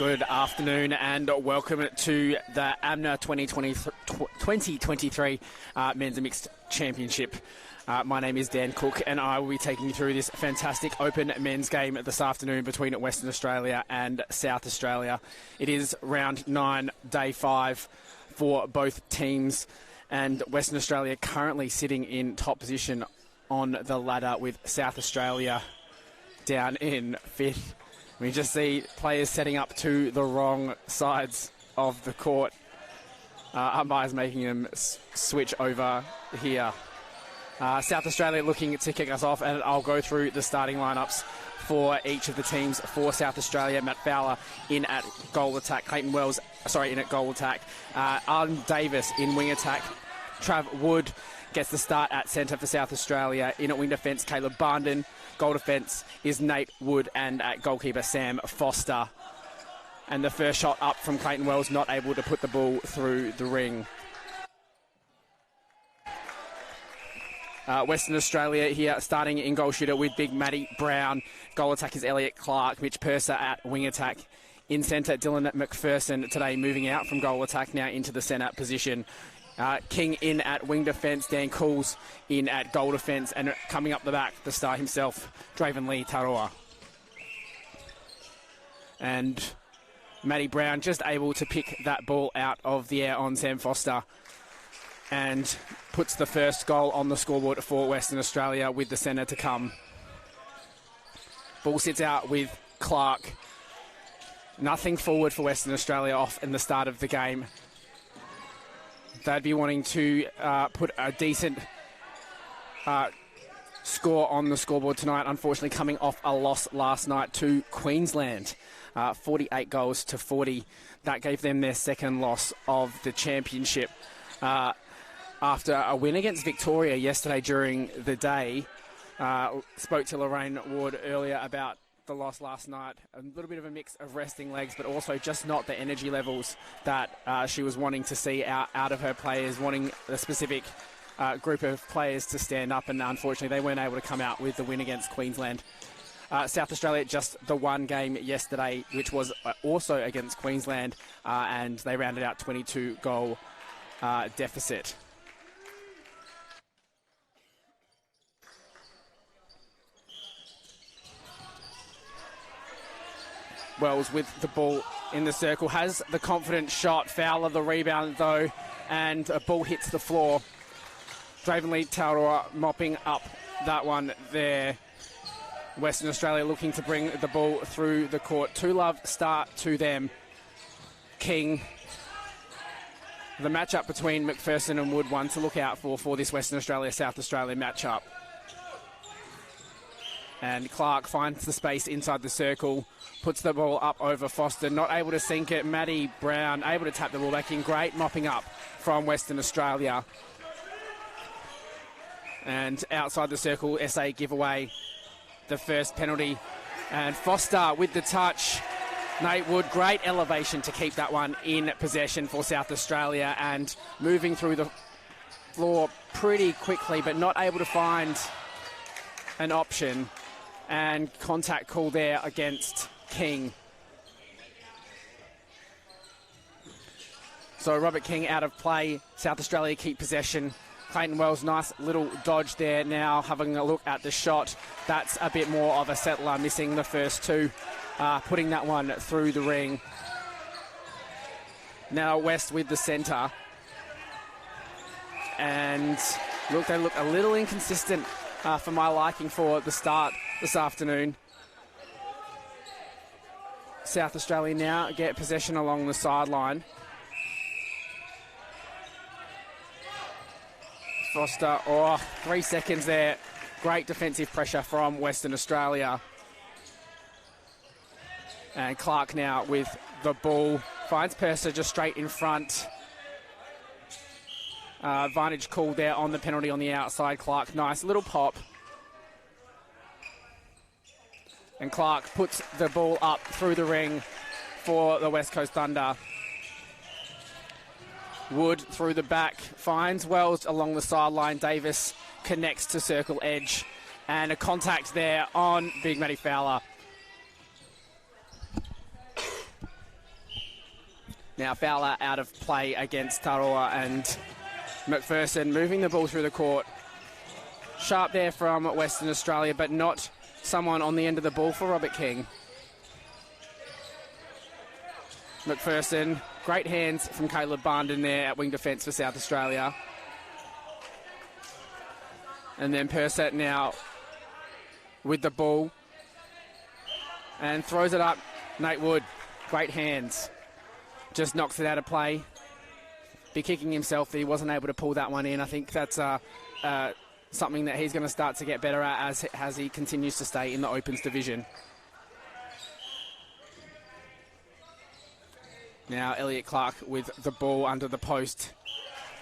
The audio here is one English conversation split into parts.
Good afternoon and welcome to the AMMNA 2023 Men's and Mixed Championship. My name is Dan Cook and I will be taking you through this fantastic open men's game this afternoon between Western Australia and South Australia. It is round 9, day 5 for both teams, and Western Australia currently sitting in top position on the ladder with South Australia down in 5th. We just see players setting up to the wrong sides of the court. Umpires making them switch over here. South Australia looking to kick us off, and I'll go through the starting lineups for each of the teams. For South Australia, Matt Fowler in at goal attack. Clayton Wells, in at goal attack. Arden Davis in wing attack. Trav Wood gets the start at centre for South Australia. In at wing defence, Caleb Barnden. Goal defence is Nate Wood, and at goalkeeper, Sam Foster. And the first shot up from Clayton Wells, not able to put the ball through the ring. Western Australia here starting in goal shooter with big Matty Brown. Goal attack is Elliot Clark. Mitch Purser at wing attack. In centre, Dylan McPherson today moving out from goal attack now into the centre position. King in at wing defence, Dan Cools in at goal defence, and coming up the back, the star himself, Draven Lee Taroa. And Matty Brown just able to pick that ball out of the air on Sam Foster and puts the first goal on the scoreboard for Western Australia with the centre to come. Ball sits out with Clark. Nothing forward for Western Australia off in the start of the game. They'd be wanting to put a decent score on the scoreboard tonight, unfortunately coming off a loss last night to Queensland. 48 goals to 40. That gave them their second loss of the championship. After a win against Victoria yesterday during the day, spoke to Lorraine Ward earlier about the loss last night. A little bit of a mix of resting legs, but also just not the energy levels that she was wanting to see out of her players, wanting a specific group of players to stand up, and unfortunately they weren't able to come out with the win against Queensland. South Australia just the one game yesterday, which was also against Queensland, and they rounded out 22-goal deficit. Wells with the ball in the circle, has the confident shot. Fowler the rebound though, and a ball hits the floor. Draven Lee Taurua mopping up that one there. Western Australia looking to bring the ball through the court. 2-love start to them. King. The matchup between McPherson and Wood, one to look out for this Western Australia-South Australia matchup. And Clark finds the space inside the circle, puts the ball up over Foster, not able to sink it. Matty Brown able to tap the ball back in. Great mopping up from Western Australia. And outside the circle, SA give away the first penalty. And Foster with the touch. Nate Wood, great elevation to keep that one in possession for South Australia, and moving through the floor pretty quickly, but not able to find an option. And contact call there against King. So Robert King out of play. South Australia keep possession. Clayton Wells, nice little dodge there. Now having a look at the shot. That's a bit more of a settler, missing the first two. Putting that one through the ring. Now West with the centre. And look, they look a little inconsistent for my liking for the start this afternoon. South Australia now get possession along the sideline. Foster, 3 seconds there. Great defensive pressure from Western Australia. And Clark now with the ball. Finds Purser just straight in front. Vantage call there on the penalty on the outside. Clark, nice little pop. And Clark puts the ball up through the ring for the West Coast Thunder. Wood through the back, finds Wells along the sideline. Davis connects to circle edge, and a contact there on Big Matty Fowler. Now Fowler out of play against Taroa, and McPherson moving the ball through the court. Sharp there from Western Australia, but not someone on the end of the ball for Robert King. McPherson, great hands from Caleb Barnden there at wing defence for South Australia. And then Persett now with the ball and throws it up. Nate Wood, great hands. Just knocks it out of play. Be kicking himself that he wasn't able to pull that one in. I think that's something that he's going to start to get better at as he continues to stay in the Opens division. Now Elliot Clark with the ball under the post.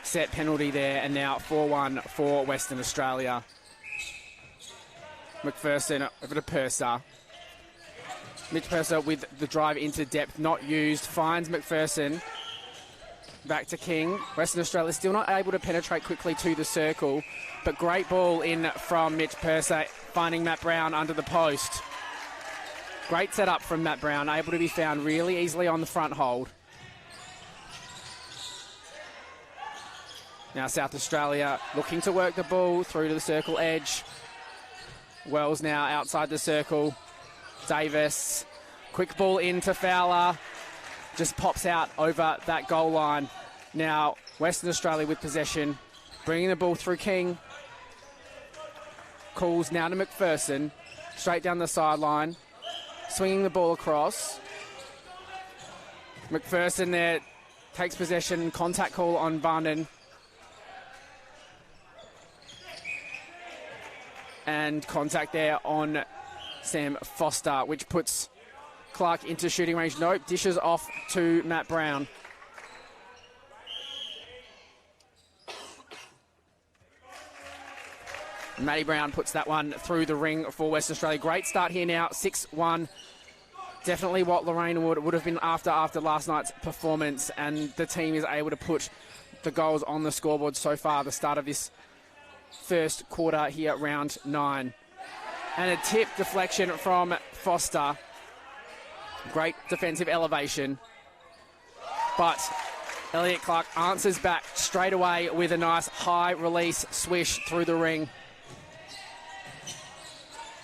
Set penalty there, and now 4-1 for Western Australia. McPherson over to Purser. Mitch Purser with the drive into depth, not used. Finds McPherson. Back to King. Western Australia still not able to penetrate quickly to the circle, but great ball in from Mitch Purser, finding Matt Brown under the post. Great setup from Matt Brown, able to be found really easily on the front hold. Now South Australia looking to work the ball through to the circle edge. Wells now outside the circle. Davis, quick ball into Fowler. Just pops out over that goal line. Now Western Australia with possession. Bringing the ball through King. Calls now to McPherson. Straight down the sideline. Swinging the ball across. McPherson there takes possession. Contact call on Barnden. And contact there on Sam Foster, which puts Clark into shooting range. Nope, dishes off to Matt Brown. Matty Brown puts that one through the ring for Western Australia. Great start here now, 6-1. Definitely what Lorraine would have been after last night's performance, and the team is able to put the goals on the scoreboard so far, the start of this first quarter here, round 9. And a tip deflection from Foster. Great defensive elevation. But Elliot Clark answers back straight away with a nice high release swish through the ring.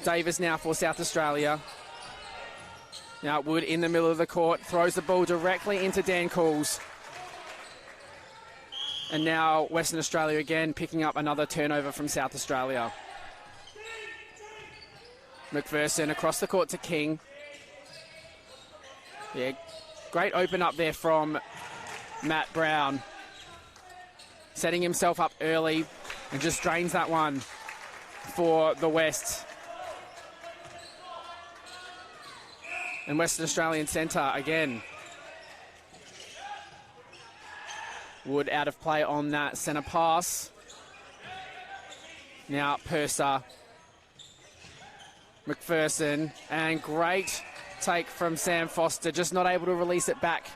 Davis now for South Australia. Now Wood in the middle of the court, throws the ball directly into Dan Cools. And now Western Australia again picking up another turnover from South Australia. McPherson across the court to King. Yeah, great open up there from Matt Brown. Setting himself up early and just drains that one for the West. And Western Australian centre again. Wood out of play on that centre pass. Now Purser. McPherson, and great take from Sam Foster, just not able to release it back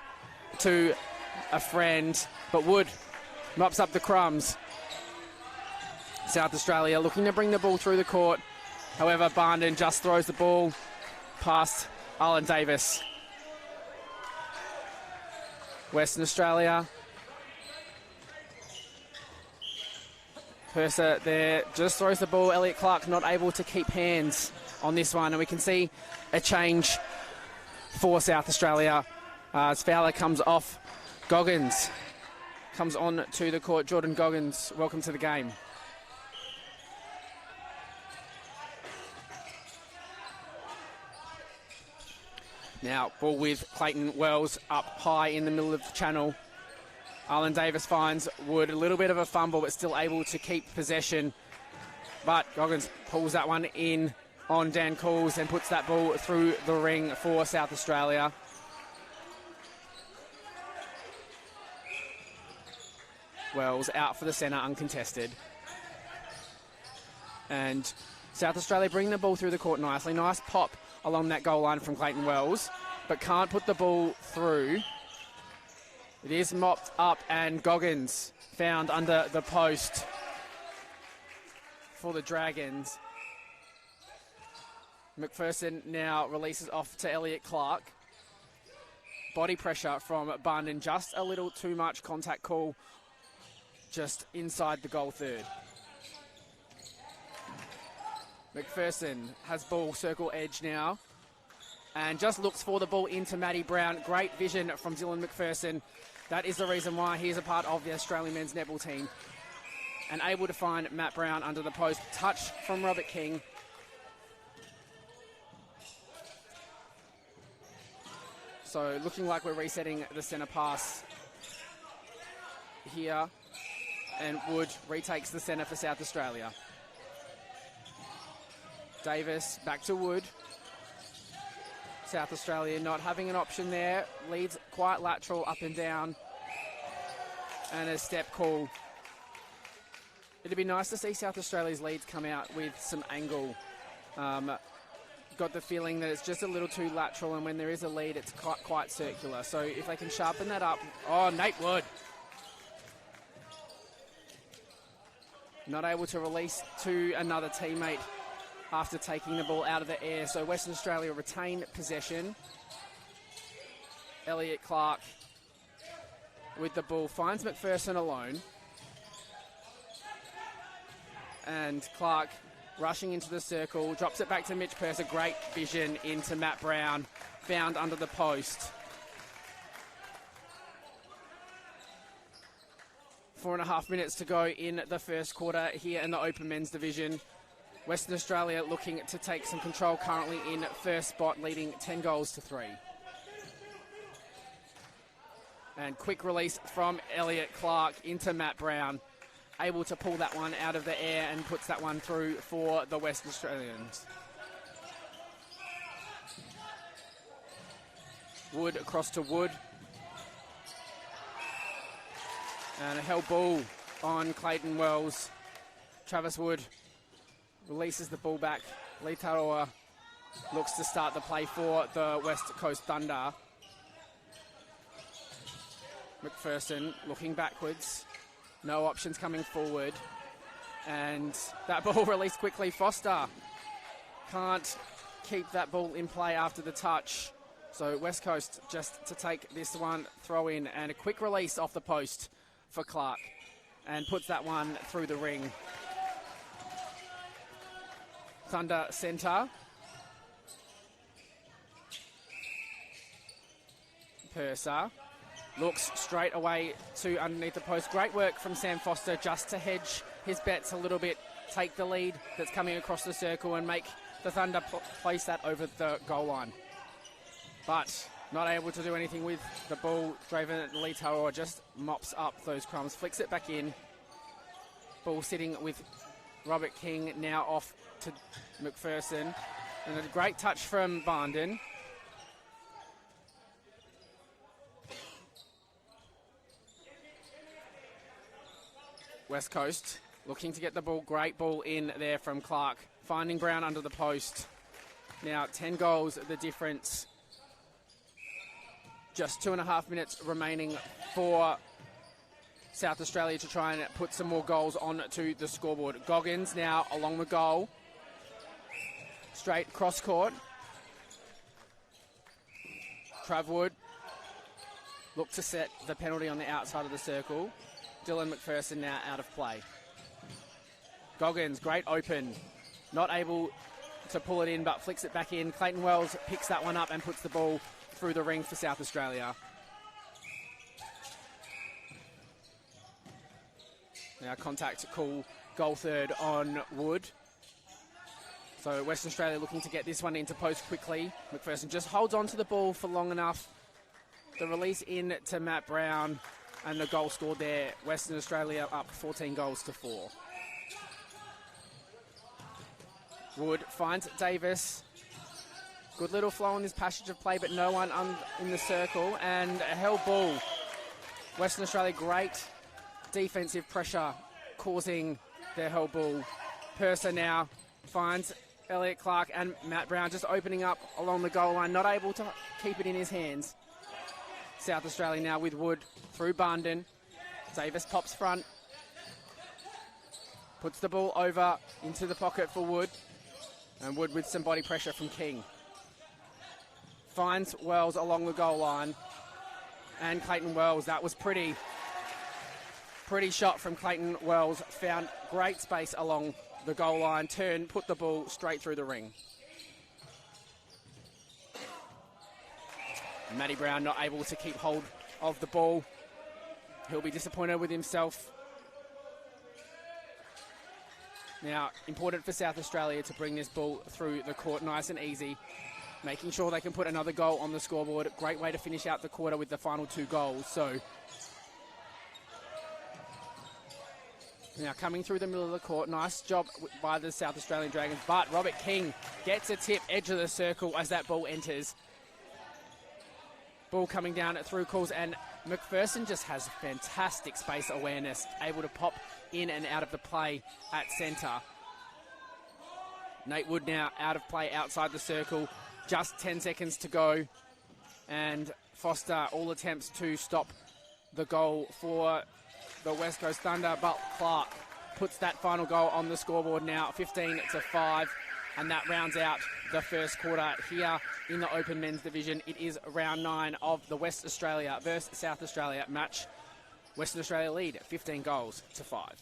to a friend, but Wood mops up the crumbs. South Australia looking to bring the ball through the court, however Barnden just throws the ball past Alan Davis. Western Australia, Purser there just throws the ball. Elliot Clark not able to keep hands on this one, and we can see a change for South Australia as Fowler comes off. Goggins comes on to the court. Jordan Goggins, welcome to the game. Now ball with Clayton Wells up high in the middle of the channel. Arlen Davis finds Wood, a little bit of a fumble, but still able to keep possession. But Goggins pulls that one in on Dan Cools and puts that ball through the ring for South Australia. Wells out for the centre, uncontested. And South Australia bring the ball through the court nicely. Nice pop along that goal line from Clayton Wells, but can't put the ball through. It is mopped up, and Goggins found under the post for the Dragons. McPherson now releases off to Elliot Clark. body pressure from Barnden. Just a little too much contact call just inside the goal third. McPherson has ball circle edge now and just looks for the ball into Matty Brown. Great vision from Dylan McPherson. That is the reason why he's a part of the Australian men's netball team. And able to find Matt Brown under the post. Touch from Robert King. So looking like we're resetting the centre pass here. And Wood retakes the centre for South Australia. Davis back to Wood. South Australia not having an option there. Leads quite lateral up and down. And a step call. It'd be nice to see South Australia's leads come out with some angle. Got the feeling that it's just a little too lateral, and when there is a lead, it's quite circular. So if they can sharpen that up. Oh, Nate Wood. Not able to release to another teammate after taking the ball out of the air. So Western Australia retain possession. Elliot Clark with the ball finds McPherson alone. And Clark rushing into the circle, drops it back to Mitch Purser. Great vision into Matt Brown, found under the post. 4.5 minutes to go in the first quarter here in the Open Men's Division. Western Australia looking to take some control, currently in first spot, leading 10 goals to 3. And quick release from Elliot Clark into Matt Brown. Able to pull that one out of the air and puts that one through for the West Australians. Wood across to Wood. And a held ball on Clayton Wells. Travis Wood releases the ball back. Lee Taroa looks to start the play for the West Coast Thunder. McPherson looking backwards. No options coming forward. And that ball released quickly. Foster can't keep that ball in play after the touch. So West Coast just to take this one, throw in, and a quick release off the post for Clark. And puts that one through the ring. Thunder centre. Purser looks straight away to underneath the post. Great work from Sam Foster just to hedge his bets a little bit, take the lead that's coming across the circle and make the Thunder place that over the goal line. But not able to do anything with the ball. Draven Leitao just mops up those crumbs, flicks it back in. Ball sitting with Robert King, now off to McPherson. And a great touch from Barnden. West Coast looking to get the ball. Great ball in there from Clark. Finding Brown under the post. Now 10 goals the difference. Just 2.5 minutes remaining for South Australia to try and put some more goals onto the scoreboard. Goggins now along the goal. Straight cross court. Trav Wood look to set the penalty on the outside of the circle. Dylan McPherson now out of play. Goggins, great open. Not able to pull it in, but flicks it back in. Clayton Wells picks that one up and puts the ball through the ring for South Australia. Now contact call, goal third on Wood. So Western Australia looking to get this one into post quickly. McPherson just holds on to the ball for long enough. The release in to Matt Brown. And the goal scored there. Western Australia up 14 goals to 4. Wood finds Davis. Good little flow on this passage of play, but no one in the circle. And a held ball. Western Australia, great defensive pressure causing their held ball. Purser now finds Elliot Clark and Matt Brown just opening up along the goal line. Not able to keep it in his hands. South Australia now with Wood through Barnden. Davis pops front. Puts the ball over into the pocket for Wood. And Wood with some body pressure from King. Finds Wells along the goal line. And Clayton Wells, that was pretty shot from Clayton Wells. Found great space along the goal line, put the ball straight through the ring. Matty Brown not able to keep hold of the ball. He'll be disappointed with himself. Now, important for South Australia to bring this ball through the court nice and easy, making sure they can put another goal on the scoreboard. Great way to finish out the quarter with the final 2 goals. So, now coming through the middle of the court, nice job by the South Australian Dragons, but Robert King gets a tip, edge of the circle as that ball enters. Ball coming down through calls, and McPherson just has fantastic space awareness, able to pop in and out of the play at centre. Nate Wood now out of play outside the circle, just 10 seconds to go, and Foster all attempts to stop the goal for the West Coast Thunder, but Clark puts that final goal on the scoreboard now, 15-5. And that rounds out the first quarter here in the Open Men's Division. It is round 9 of the West Australia versus South Australia match. Western Australia lead 15 goals to 5.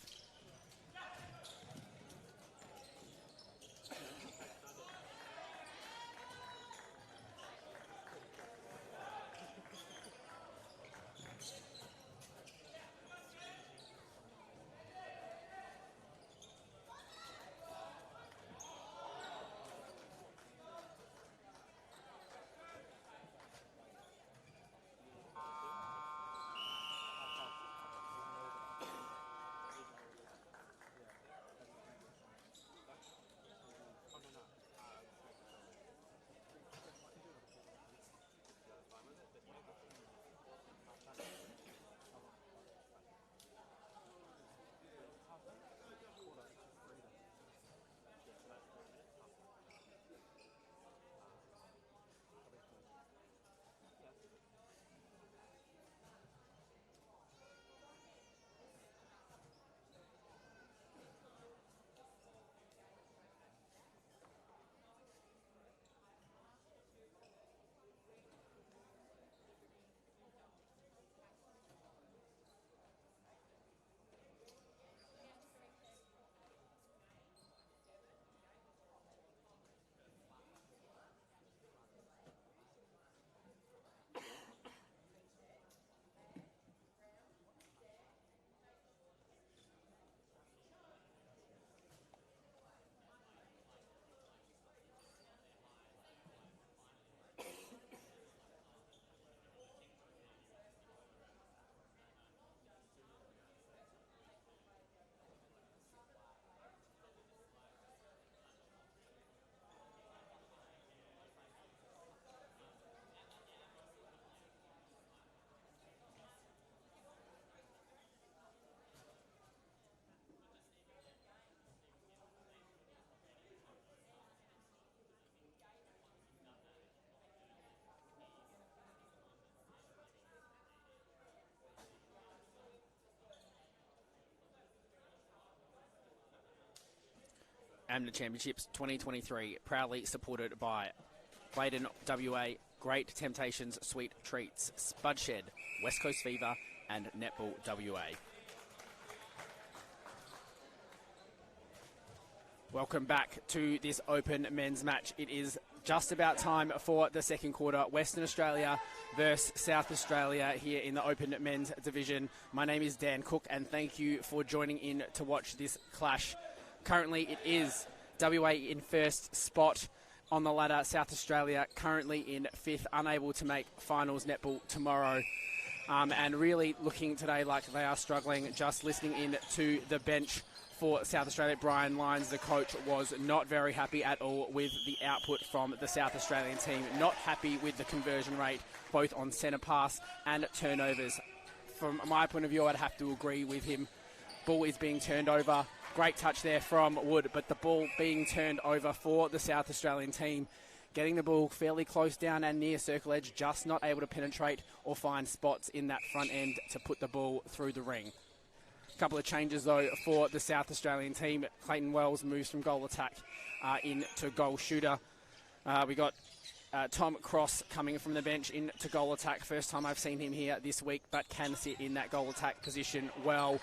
AMMNA Championships 2023, proudly supported by Bladen WA, Great Temptations Sweet Treats, Spudshed, West Coast Fever, and Netball WA. Welcome back to this Open Men's match. It is just about time for the second quarter. Western Australia versus South Australia here in the Open Men's Division. My name is Dan Cook, and thank you for joining in to watch this clash. Currently, it is WA in first spot on the ladder. South Australia currently in fifth, unable to make finals netball tomorrow. And really looking today like they are struggling. Just listening in to the bench for South Australia, Brian Lyons, the coach, was not very happy at all with the output from the South Australian team. Not happy with the conversion rate, both on centre pass and turnovers. From my point of view, I'd have to agree with him. Ball is being turned over. Great touch there from Wood, but the ball being turned over for the South Australian team. Getting the ball fairly close down and near circle edge, just not able to penetrate or find spots in that front end to put the ball through the ring. A couple of changes, though, for the South Australian team. Clayton Wells moves from goal attack into goal shooter. We got Tom Cross coming from the bench into goal attack. First time I've seen him here this week, but can sit in that goal attack position well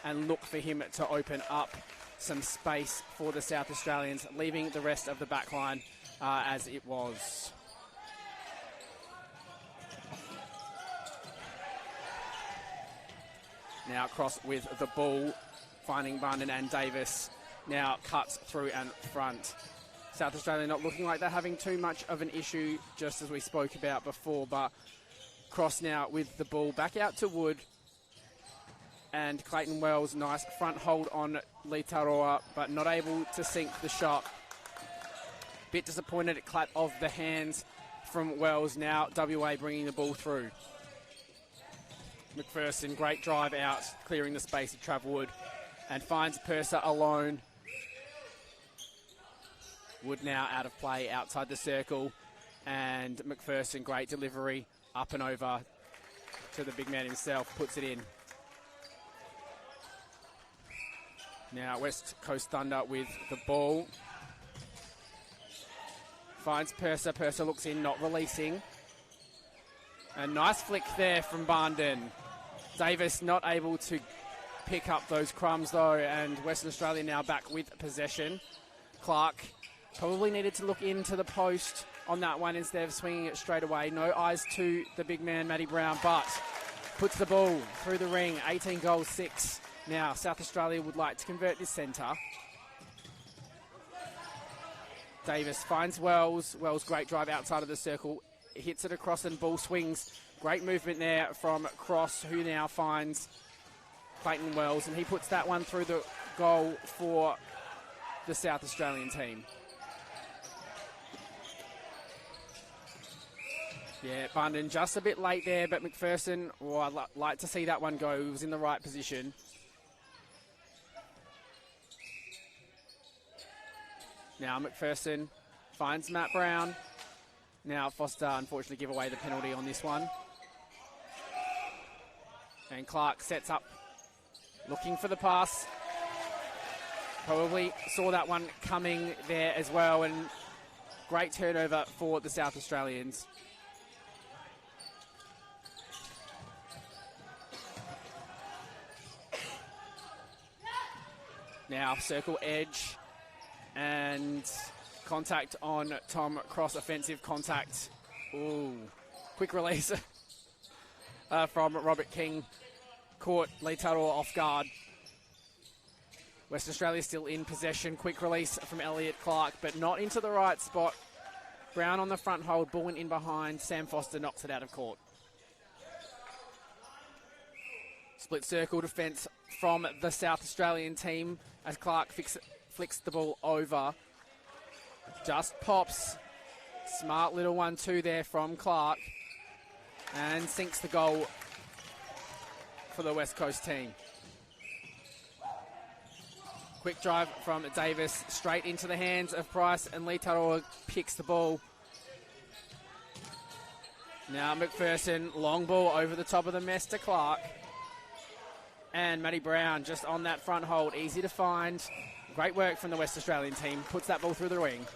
and look for him to open up some space for the South Australians, leaving the rest of the back line as it was. Now Cross with the ball, finding Barnden and Davis. Now cuts through and front. South Australia not looking like they're having too much of an issue, just as we spoke about before, but Cross now with the ball back out to Wood. And Clayton Wells, nice front hold on Litaroa, but not able to sink the shot. Bit disappointed at clap of the hands from Wells. Now WA bringing the ball through. McPherson, great drive out, clearing the space of Trav Wood, and finds Purser alone. Wood now out of play outside the circle, and McPherson, great delivery up and over to the big man himself, puts it in. Now West Coast Thunder with the ball. Finds Purser. Purser looks in, not releasing. A nice flick there from Barnden. Davis not able to pick up those crumbs though, and Western Australia now back with possession. Clark probably needed to look into the post on that one instead of swinging it straight away. No eyes to the big man, Matty Brown, but puts the ball through the ring. 18 goals, 6. Now, South Australia would like to convert this centre. Davis finds Wells. Wells, great drive outside of the circle. Hits it across and ball swings. Great movement there from Cross, who now finds Clayton Wells, and he puts that one through the goal for the South Australian team. Yeah, Barnden just a bit late there, but McPherson, I'd like to see that one go. He was in the right position. Now McPherson finds Matt Brown. Now Foster, unfortunately, give away the penalty on this one. And Clark sets up, looking for the pass. Probably saw that one coming there as well, and great turnover for the South Australians. Now circle edge and contact on Tom Cross, offensive contact. Ooh, quick release from Robert King. Caught Leitaro off guard. West Australia still in possession. Quick release from Elliot Clark, but not into the right spot. Brown on the front hold, ball went in behind. Sam Foster knocks it out of court. Split circle defence from the South Australian team as Clark flicks the ball over. Just pops. Smart little 1-2 there from Clark. And sinks the goal for the West Coast team. Quick drive from Davis, straight into the hands of Price, and Leitaro picks the ball. Now McPherson, long ball over the top of the mess to Clark. And Matty Brown just on that front hold, easy to find. Great work from the West Australian team, puts that ball through the ring.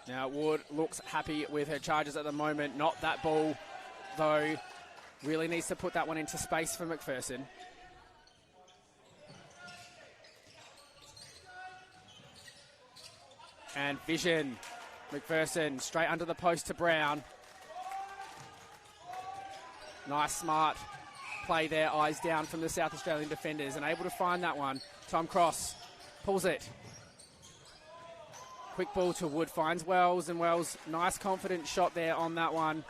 Now Wood looks happy with her charges at the moment. Not that ball, though. Really needs to put that one into space for McPherson. And vision. McPherson straight under the post to Brown. Nice, smart play there. Eyes down from the South Australian defenders and able to find that one. Tom Cross pulls it. Quick ball to Wood, finds Wells, and Wells, nice confident shot there on that one.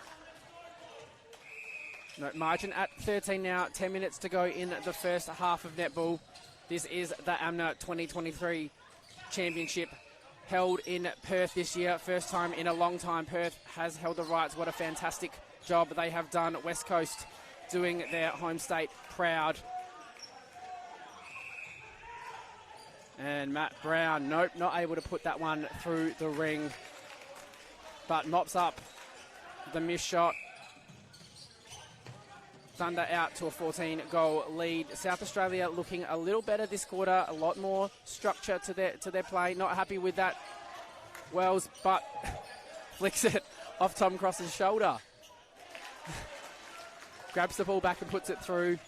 No, margin at 13 now, 10 minutes to go in the first half of netball. This is the AMMNA 2023 Championship held in Perth this year. First time in a long time Perth has held the rights. What a fantastic job they have done. West Coast doing their home state proud. And Matt Brown, nope, not able to put that one through the ring. But mops up the missed shot. Thunder out to a 14-goal lead. South Australia looking a little better this quarter, a lot more structure to their play. Not happy with that, Wells, but flicks it off Tom Cross's shoulder. Grabs the ball back and puts it through.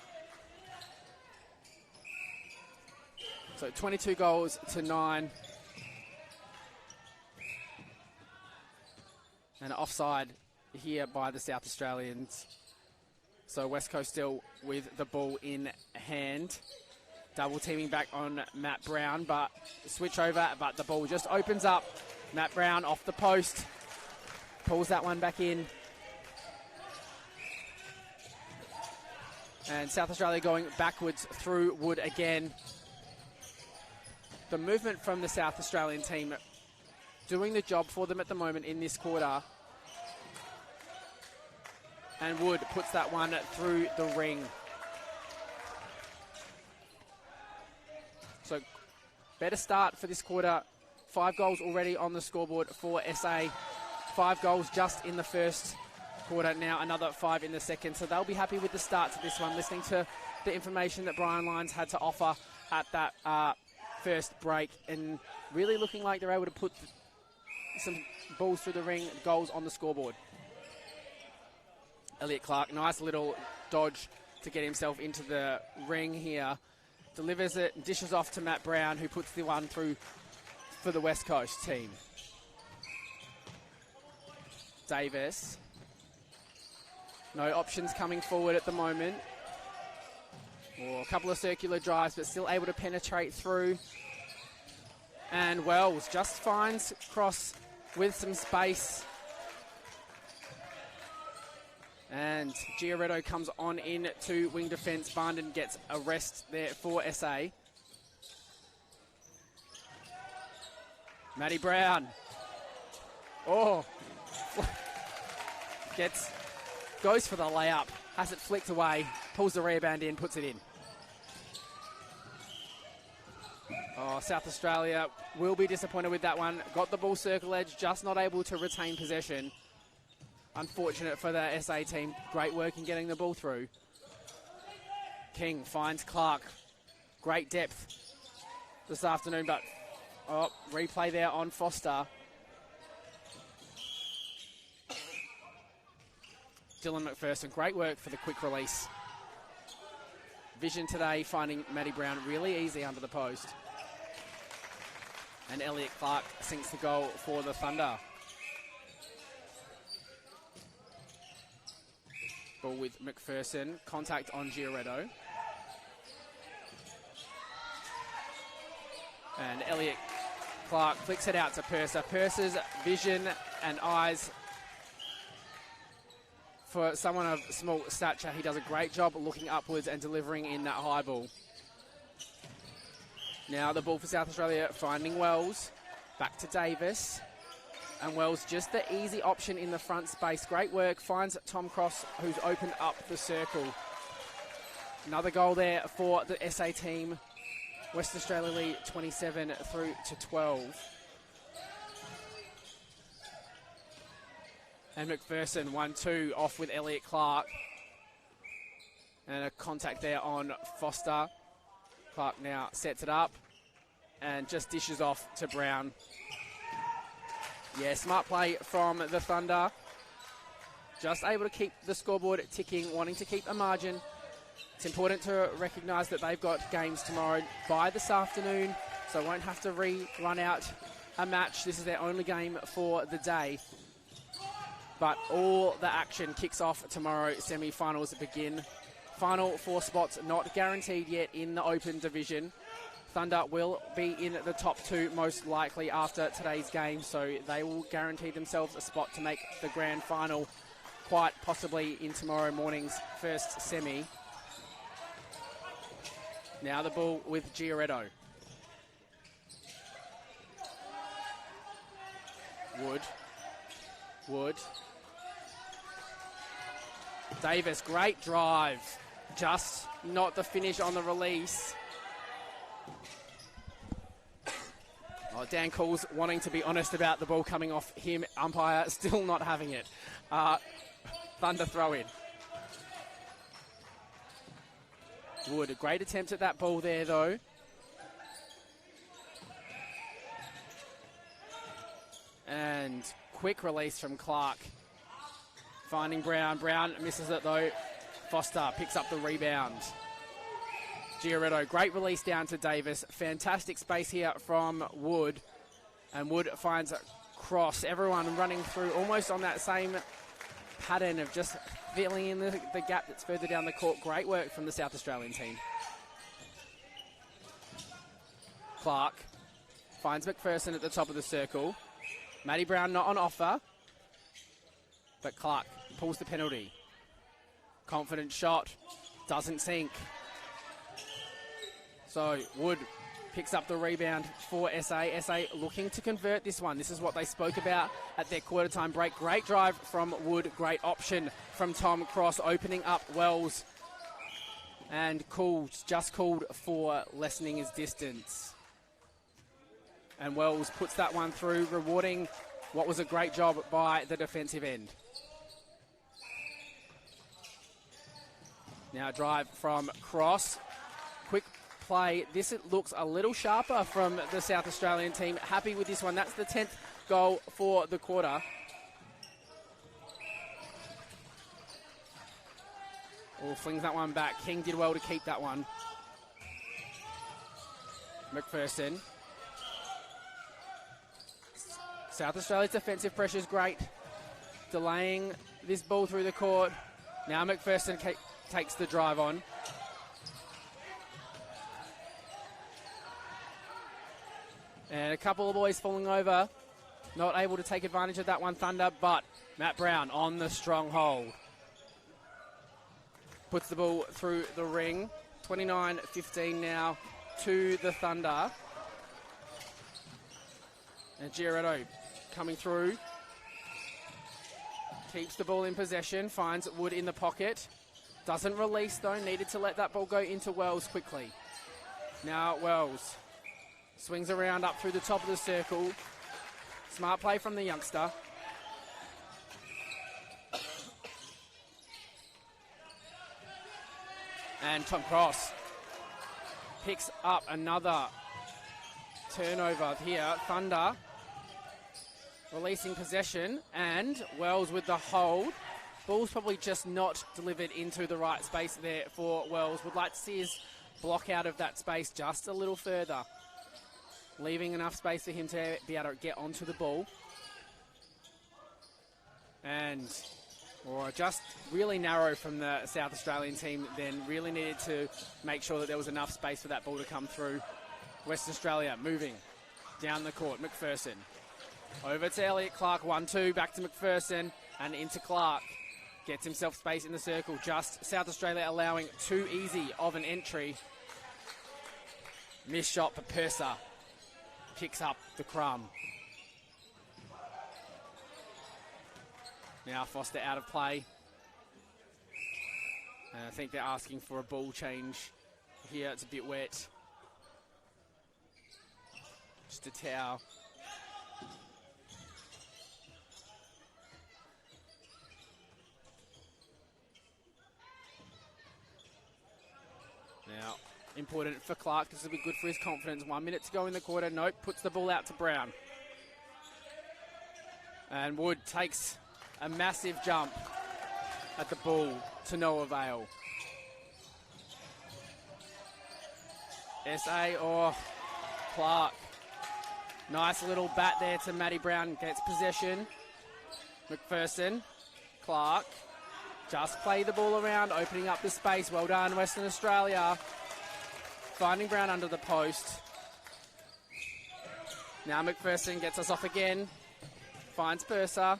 So 22 goals to 9. And offside here by the South Australians. So West Coast still with the ball in hand. Double teaming back on Matt Brown, but switch over, but the ball just opens up. Matt Brown off the post. Pulls that one back in. And South Australia going backwards through Wood again. The movement from the South Australian team doing the job for them at the moment in this quarter. And Wood puts that one through the ring. So better start for this quarter. 5 goals already on the scoreboard for SA. 5 goals just in the first quarter, now another 5 in the second. So they'll be happy with the start to this one, listening to the information that Brian Lyons had to offer at that first break, and really looking like they're able to put some balls through the ring, goals on the scoreboard. Elliot Clark, nice little dodge to get himself into the ring here. Delivers it, dishes off to Matt Brown, who puts the one through for the West Coast team. Davis. No options coming forward at the moment. Or a couple of circular drives, but still able to penetrate through. And Wells just finds Cross with some space. And Giorgetto comes on in to wing defence. Barnden gets a rest there for SA. Matty Brown. Oh. Goes for the layup. Has it flicked away. Pulls the rebound in, puts it in. Oh, South Australia will be disappointed with that one. Got the ball circle edge, just not able to retain possession. Unfortunate for the SA team. Great work in getting the ball through. King finds Clark. Great depth this afternoon, but replay there on Foster. Dylan McPherson, great work for the quick release. Vision today, finding Matty Brown really easy under the post. And Elliot Clark sinks the goal for the Thunder. Ball with McPherson, contact on Giorgetto. And Elliot Clark flicks it out to Purser. Purser's vision and eyes, for someone of small stature, he does a great job looking upwards and delivering in that high ball. Now the ball for South Australia, finding Wells. Back to Davis. And Wells just the easy option in the front space. Great work, finds Tom Cross, who's opened up the circle. Another goal there for the SA team. West Australia lead 27 through to 12. And McPherson 1-2 off with Elliot Clark. And a contact there on Foster. Clark now sets it up and just dishes off to Brown. Yeah, smart play from the Thunder. Just able to keep the scoreboard ticking, wanting to keep a margin. It's important to recognise that they've got games tomorrow by this afternoon, so won't have to run out a match. This is their only game for the day. But all the action kicks off tomorrow. Semi-finals begin. Final 4 spots not guaranteed yet in the Open division. Thunder will be in the top 2 most likely after today's game, so they will guarantee themselves a spot to make the grand final, quite possibly in tomorrow morning's first semi. Now the ball with Giorgetto. Wood. Davis, great drive. Just not the finish on the release. Oh, Dan Coles wanting to be honest about the ball coming off him. Umpire still not having it. Thunder throw in. Wood, a great attempt at that ball there, though. And quick release from Clark. Finding Brown. Brown misses it, though. Foster picks up the rebound. Giorgetto, great release down to Davis. Fantastic space here from Wood. And Wood finds a cross. Everyone running through almost on that same pattern of just filling in the gap that's further down the court. Great work from the South Australian team. Clark finds McPherson at the top of the circle. Matty Brown not on offer, but Clark pulls the penalty. Confident shot, doesn't sink. So Wood picks up the rebound for SA. SA looking to convert this one. This is what they spoke about at their quarter time break. Great drive from Wood, great option from Tom Cross, opening up Wells. And just called for lessening his distance. And Wells puts that one through, rewarding what was a great job by the defensive end. Now drive from Cross. Quick play. This looks a little sharper from the South Australian team. Happy with this one. That's the 10th goal for the quarter. Oh, flings that one back. King did well to keep that one. McPherson. South Australia's defensive pressure is great. Delaying this ball through the court. Now McPherson takes the drive on. And a couple of boys falling over. Not able to take advantage of that one, Thunder, but Matt Brown on the stronghold. Puts the ball through the ring. 29-15 now to the Thunder. And Giorgetto coming through. Keeps the ball in possession. Finds Wood in the pocket. Doesn't release, though. Needed to let that ball go into Wells quickly. Now Wells swings around up through the top of the circle. Smart play from the youngster. And Tom Cross picks up another turnover here. Thunder releasing possession, and Wells with the hold. Ball's probably just not delivered into the right space there for Wells. Would like to see his block out of that space just a little further, leaving enough space for him to be able to get onto the ball. And just really narrow from the South Australian team, then really needed to make sure that there was enough space for that ball to come through. Western Australia moving down the court. McPherson over to Elliot Clark. 1-2, back to McPherson and into Clark. Gets himself space in the circle. Just South Australia allowing too easy of an entry. Missed shot, but Purser picks up the crumb. Now Foster out of play. And I think they're asking for a ball change here. It's a bit wet. Just a towel. Now, important for Clark. This will be good for his confidence. 1 minute to go in the quarter. Nope, puts the ball out to Brown. And Wood takes a massive jump at the ball to no avail. SA or Clark. Nice little bat there to Matty Brown. Gets possession. McPherson. Clark. Just play the ball around, opening up the space. Well done, Western Australia. Finding Brown under the post. Now McPherson gets us off again. Finds Purser.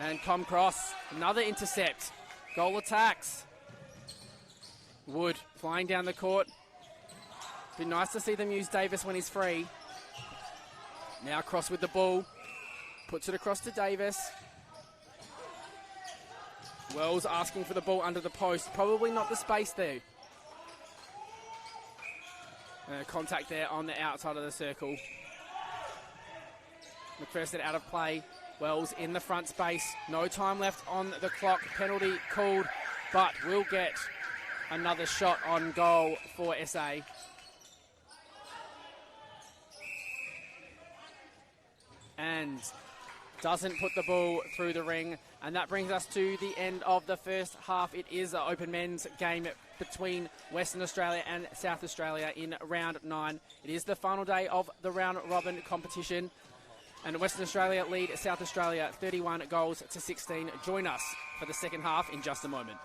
And Cross, another intercept. Goal attacks. Wood flying down the court. Be nice to see them use Davis when he's free. Now Cross with the ball. Puts it across to Davis. Wells asking for the ball under the post. Probably not the space there. Contact there on the outside of the circle. McPherson out of play. Wells in the front space. No time left on the clock. Penalty called, but will get Another shot on goal for SA. And doesn't put the ball through the ring. And that brings us to the end of the first half. It is an open men's game between Western Australia and South Australia in round 9. It is the final day of the round robin competition. And Western Australia lead South Australia 31 goals to 16. Join us for the second half in just a moment.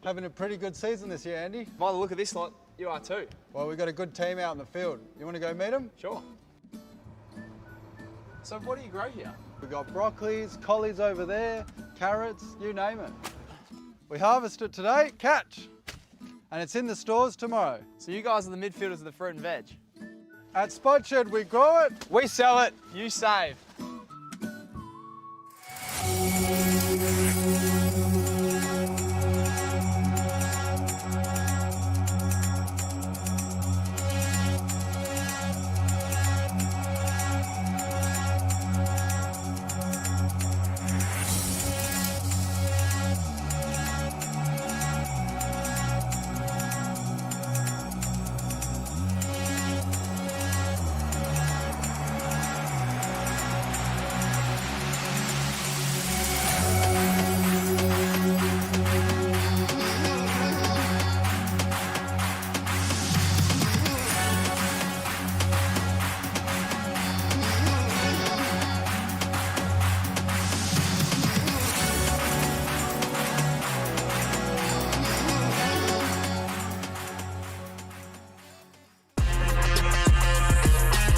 Having a pretty good season this year, Andy. By the look of this lot, you are too. Well, we've got a good team out in the field. You want to go meet them? Sure. So what do you grow here? We've got broccolis, collies over there, carrots, you name it. We harvest it today, catch, and it's in the stores tomorrow. So you guys are the midfielders of the fruit and veg? At Spot Shed, we grow it. We sell it, you save.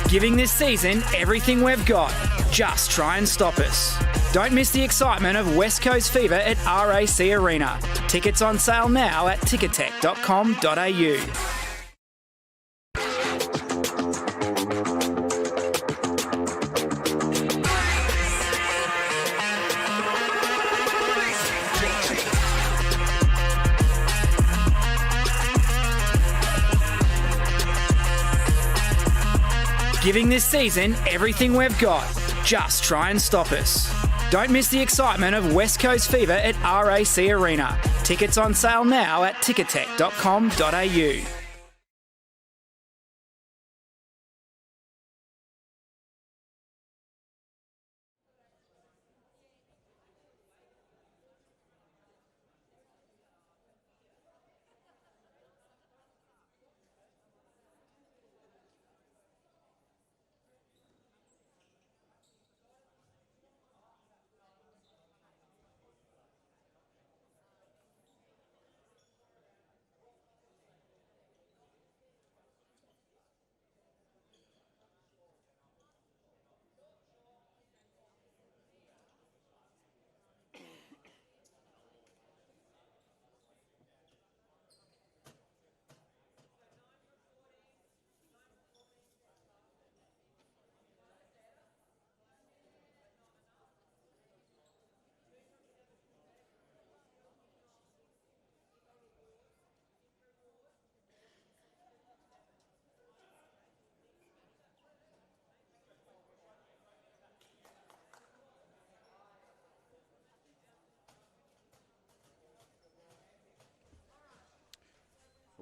Giving this season everything we've got. Just try and stop us. Don't miss the excitement of West Coast Fever at RAC Arena. Tickets on sale now at ticketek.com.au. Giving this season everything we've got. Just try and stop us. Don't miss the excitement of West Coast Fever at RAC Arena. Tickets on sale now at ticketek.com.au.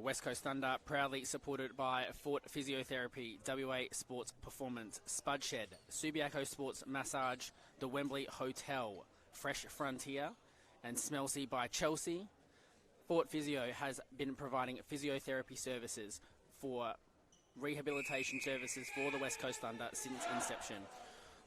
West Coast Thunder, proudly supported by Fort Physiotherapy, WA Sports Performance, Spud Shed, Subiaco Sports Massage, the Wembley Hotel, Fresh Frontier, and Smelsey by Chelsea. Fort Physio has been providing physiotherapy services for rehabilitation services for the West Coast Thunder since inception.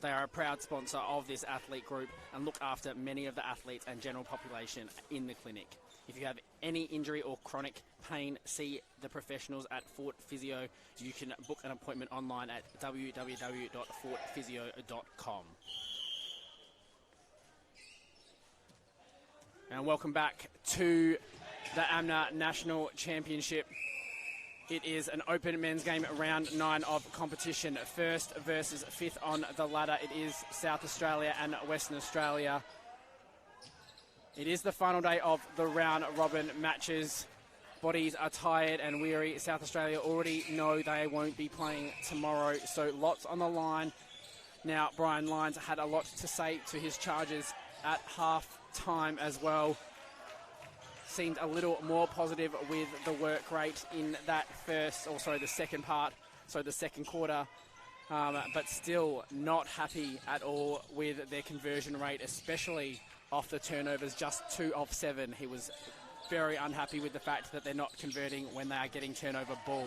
They are a proud sponsor of this athlete group and look after many of the athletes and general population in the clinic. If you have any injury or chronic pain, see the professionals at Fort Physio. You can book an appointment online at www.fortphysio.com. And welcome back to the AMMNA National Championship. It is an open men's game, round 9 of competition. First versus fifth on the ladder. It is South Australia and Western Australia. It is the final day of the round robin matches. Bodies are tired and weary. South Australia already know they won't be playing tomorrow, so lots on the line. Now, Brian Lyons had a lot to say to his charges at half time as well. Seemed a little more positive with the work rate in that the second part, so the second quarter, but still not happy at all with their conversion rate, especially off the turnovers, just 2 of 7. He was very unhappy with the fact that they're not converting when they are getting turnover ball.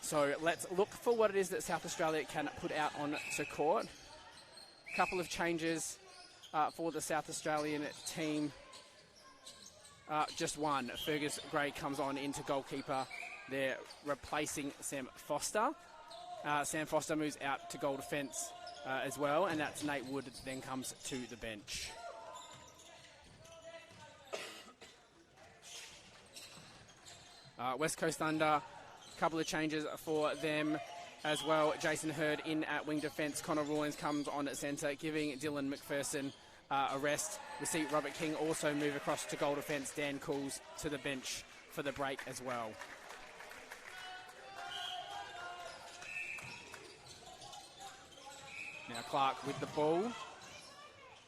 So let's look for what it is that South Australia can put out on to court. A couple of changes for the South Australian team. Just one. Fergus Gray comes on into goalkeeper. They're replacing Sam Foster. Sam Foster moves out to goal defence as well, and that's Nate Wood then comes to the bench. West Coast Thunder, a couple of changes for them as well. Jason Hurd in at wing defence. Connor Rawlins comes on at centre, giving Dylan McPherson a rest. We see Robert King also move across to goal defence. Dan Cools to the bench for the break as well. Now Clark with the ball.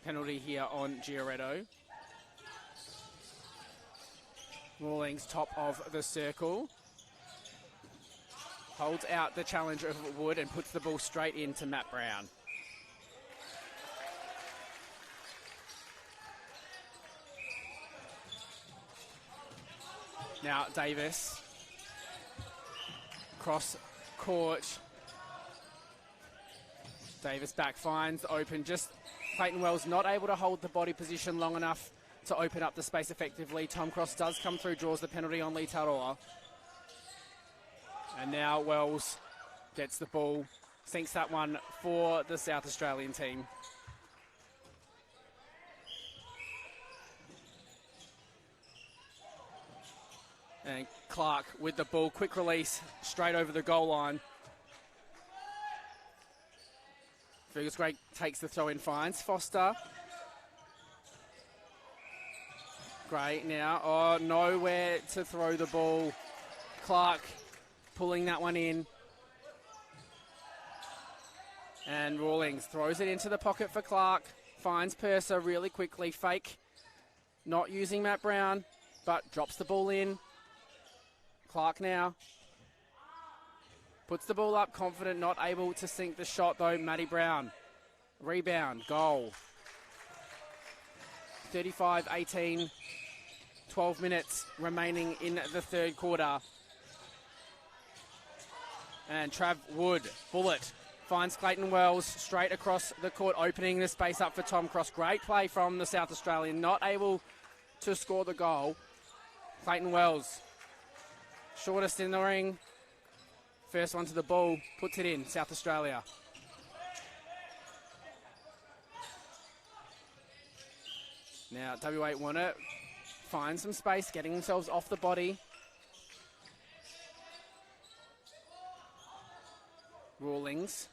Penalty here on Giorgetto. Rawlings top of the circle. Holds out the challenge of Wood and puts the ball straight into Matt Brown. Now Davis. Cross court. Davis back, finds open. Just Clayton Wells not able to hold the body position long enough to open up the space effectively. Tom Cross does come through, draws the penalty on Lee Taroa. And now Wells gets the ball, sinks that one for the South Australian team. And Clark with the ball, quick release, straight over the goal line. Fergus Gray takes the throw in, finds Foster. Gray now, nowhere to throw the ball. Clark pulling that one in. And Rawlings throws it into the pocket for Clark. Finds Purser really quickly, fake. Not using Matt Brown, but drops the ball in. Clark now. Puts the ball up, confident, not able to sink the shot though. Matty Brown. Rebound, goal. 35-18. 12 minutes remaining in the third quarter. And Trav Wood, bullet, finds Clayton Wells straight across the court, opening the space up for Tom Cross. Great play from the South Australian, not able to score the goal. Clayton Wells, shortest in the ring. First one to the ball, puts it in, South Australia. Now WA want to find some space, getting themselves off the body. Rawlings,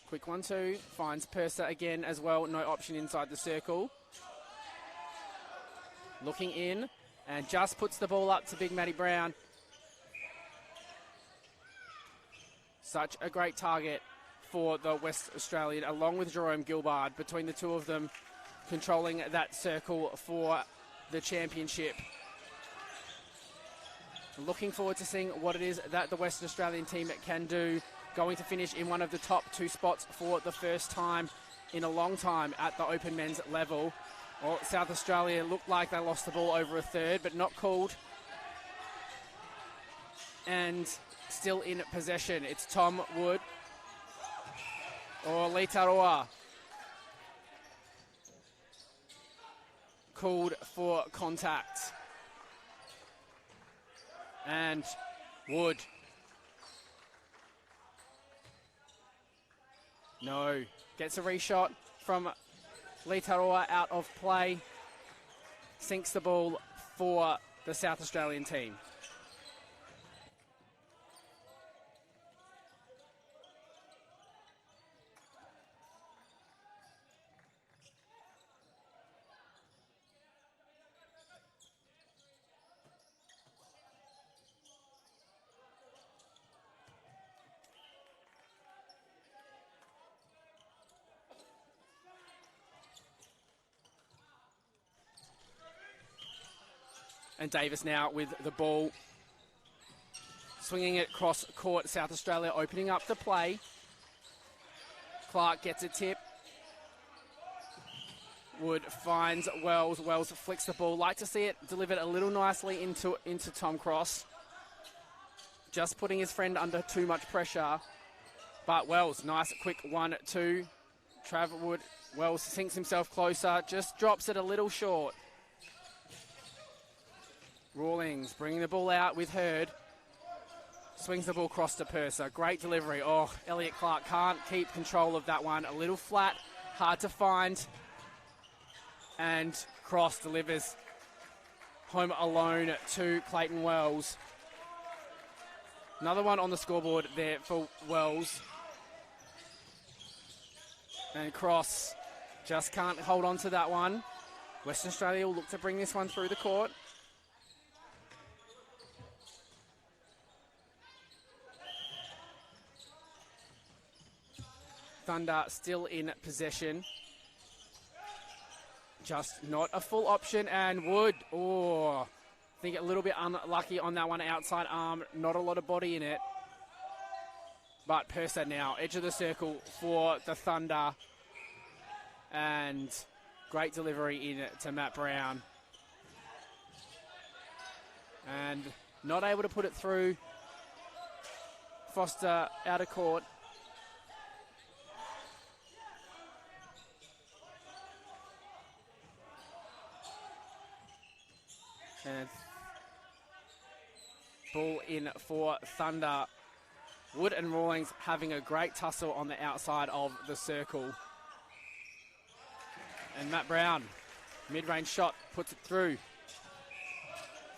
quick 1-2, finds Purser again as well, no option inside the circle. Looking in, and just puts the ball up to Big Matty Brown. Such a great target for the West Australian, along with Jerome Gilbard, between the two of them, controlling that circle for the championship. Looking forward to seeing what it is that the Western Australian team can do. Going to finish in one of the top 2 spots for the first time in a long time at the open men's level. Well, South Australia looked like they lost the ball over a third, but not called. And still in possession. It's Tom Wood or Lee Taroa. called for contact. And Wood. No. Gets a reshot from Litaroa out of play. Sinks the ball for the South Australian team. And Davis now with the ball. Swinging it across court, South Australia opening up the play. Clark gets a tip. Wood finds Wells. Wells flicks the ball. Like to see it delivered a little nicely into Tom Cross. Just putting his friend under too much pressure. But Wells, nice quick 1-2. Travis Wood. Wells sinks himself closer. Just drops it a little short. Rawlings bringing the ball out with Hurd. Swings the ball across to Purser. Great delivery. Oh, Elliot Clark can't keep control of that one. A little flat, hard to find. And Cross delivers home alone to Clayton Wells. Another one on the scoreboard there for Wells. And Cross just can't hold on to that one. Western Australia will look to bring this one through the court. Thunder still in possession. Just not a full option. And Wood, I think a little bit unlucky on that one. Outside arm, not a lot of body in it. But Purser now, edge of the circle for the Thunder. And great delivery in to Matt Brown. And not able to put it through. Foster out of court. And ball in for Thunder. Wood and Rawlings having a great tussle on the outside of the circle. And Matt Brown, mid-range shot, puts it through.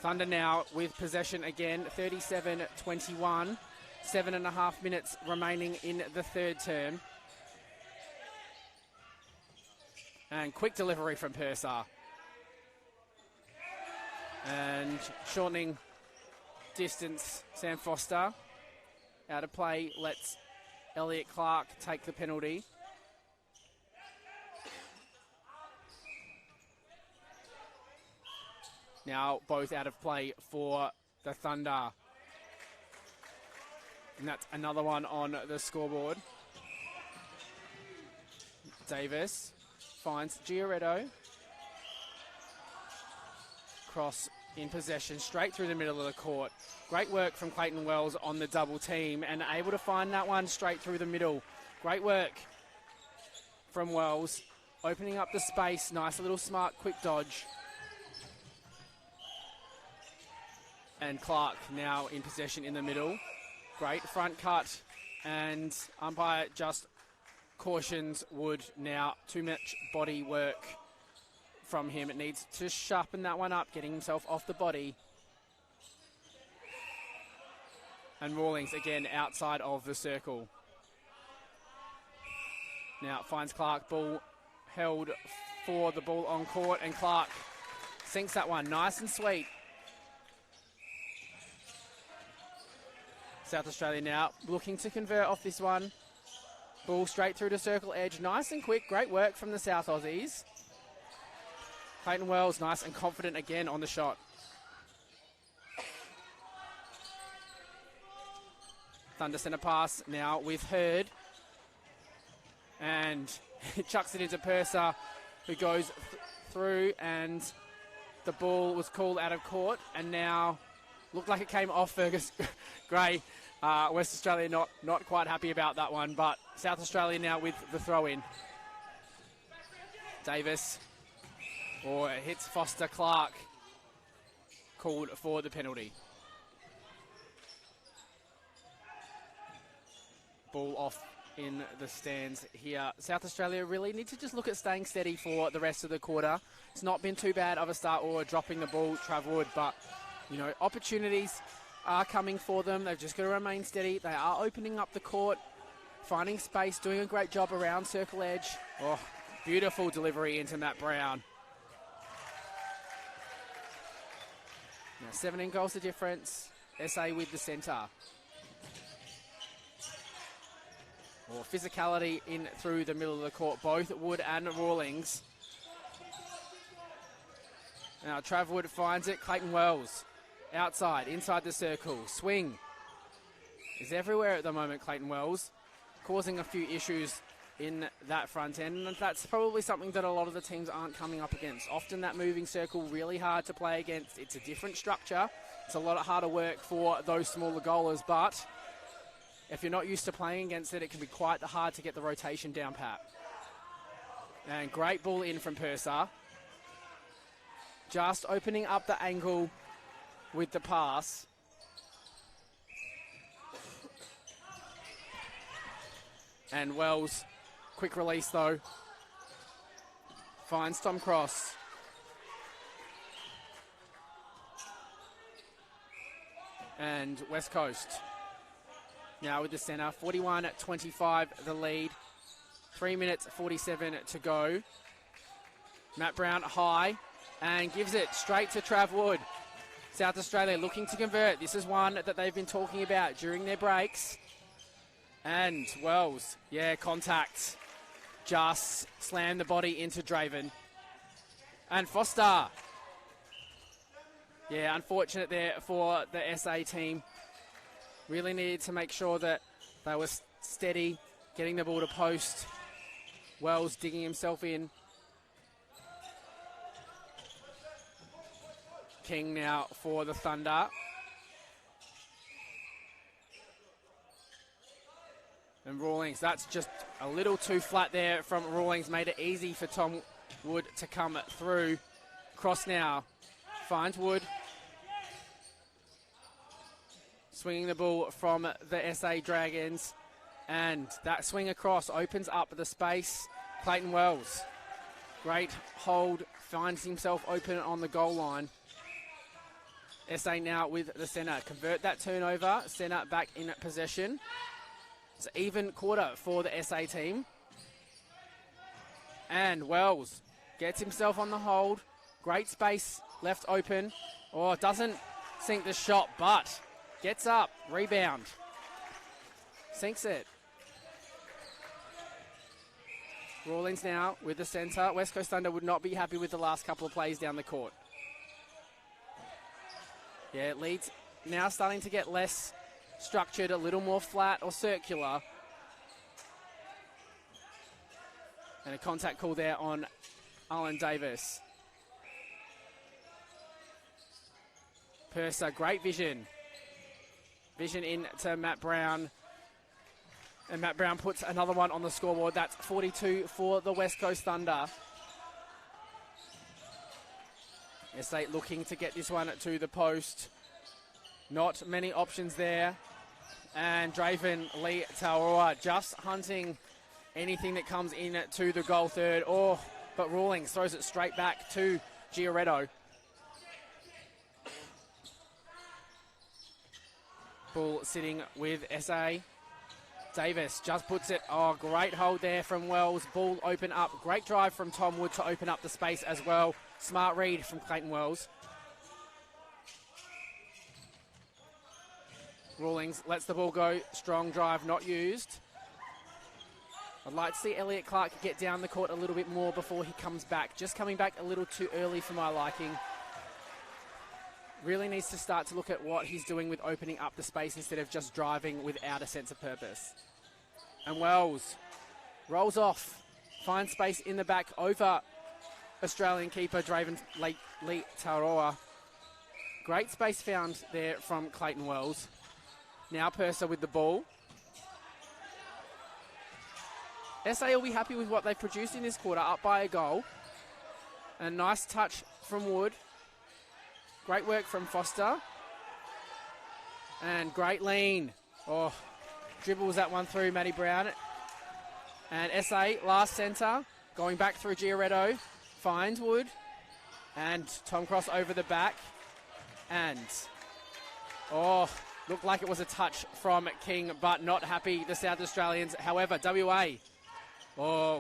Thunder now with possession again, 37-21. 7.5 minutes remaining in the third term. And quick delivery from Purser. And shortening distance, Sam Foster. Out of play, lets Elliot Clark take the penalty. Now both out of play for the Thunder. And that's another one on the scoreboard. Davis finds Giorgetto. Cross in possession, straight through the middle of the court. Great work from Clayton Wells on the double team and able to find that one straight through the middle. Great work from Wells, opening up the space. Nice little smart quick dodge. And Clark now in possession in the middle. Great front cut, and umpire just cautions Wood now. Too much body work from him. It needs to sharpen that one up, getting himself off the body. And Rawlings again outside of the circle. Now finds Clark, ball held for the ball on court, and Clark sinks that one nice and sweet. South Australia now looking to convert off this one. Ball straight through to circle edge, nice and quick. Great work from the South Aussies. Clayton Wells, nice and confident again on the shot. Thunder centre pass now with Hurd. And he chucks it into Purser, who goes through, and the ball was called out of court, and now looked like it came off Fergus Gray. West Australia not quite happy about that one, but South Australia now with the throw-in. Davis Or it hits Foster Clark. Called for the penalty. Ball off in the stands here. South Australia really need to just look at staying steady for the rest of the quarter. It's not been too bad of a start or dropping the ball, Travwood, but, you know, opportunities are coming for them. They've just got to remain steady. They are opening up the court, finding space, doing a great job around circle edge. Oh, beautiful delivery into Matt Brown. Now 17 goals the difference. SA with the centre. Or physicality in through the middle of the court, both Wood and Rawlings. Now Travwood finds it, Clayton Wells. Outside, inside the circle, swing. Is everywhere at the moment, Clayton Wells. Causing a few issues in that front end, and that's probably something that a lot of the teams aren't coming up against. Often that moving circle, really hard to play against. It's a different structure. It's a lot harder work for those smaller goalers, but if you're not used to playing against it, it can be quite hard to get the rotation down pat. And great ball in from Purser. Just opening up the angle with the pass. And Wells, quick release though. Finds Tom Cross. And West Coast. Now with the centre, 41-25 the lead. 3 minutes 47 to go. Matt Brown high and gives it straight to Travwood. South Australia looking to convert. This is one that they've been talking about during their breaks. And Wells, yeah, contact. Just slammed the body into Draven. And Foster. Yeah, unfortunate there for the SA team. Really needed to make sure that they were steady, getting the ball to post. Wells digging himself in. King now for the Thunder. And Rawlings, that's just a little too flat there from Rawlings. Made it easy for Tom Wood to come through. Cross now. Finds Wood. Swinging the ball from the SA Dragons. And that swing across opens up the space. Clayton Wells. Great hold. Finds himself open on the goal line. SA now with the centre. Convert that turnover. Centre back in possession. It's an even quarter for the SA team. And Wells gets himself on the hold. Great space left open. Oh, doesn't sink the shot, but gets up. Rebound. Sinks it. Rawlings now with the centre. West Coast Thunder would not be happy with the last couple of plays down the court. Yeah, it leads now starting to get less structured, a little more flat or circular. And a contact call there on Alan Davis. Purser, great vision. Vision into Matt Brown. And Matt Brown puts another one on the scoreboard. That's 42 for the West Coast Thunder. SA looking to get this one to the post. Not many options there. And Draven Lee Tauroa just hunting anything that comes in to the goal third. Oh, but Rawlings throws it straight back to Giorgetto. Ball sitting with SA. Davis just puts it. Oh, great hold there from Wells. Ball open up. Great drive from Tom Wood to open up the space as well. Smart read from Clayton Wells. Rawlings lets the ball go. Strong drive not used. I'd like to see Elliot Clark get down the court a little bit more before he comes back. Just coming back a little too early for my liking. Really needs to start to look at what he's doing with opening up the space instead of just driving without a sense of purpose. And Wells rolls off. Finds space in the back over Australian keeper Draven Lee Tauroa. Great space found there from Clayton Wells. Now Purser with the ball. SA will be happy with what they've produced in this quarter, up by a goal. A nice touch from Wood. Great work from Foster. And great lean. Oh, dribbles that one through Matty Brown. And SA, last centre, going back through Giaretto. Finds Wood. And Tom Cross over the back. And, looked like it was a touch from King, but not happy, the South Australians. However, WA,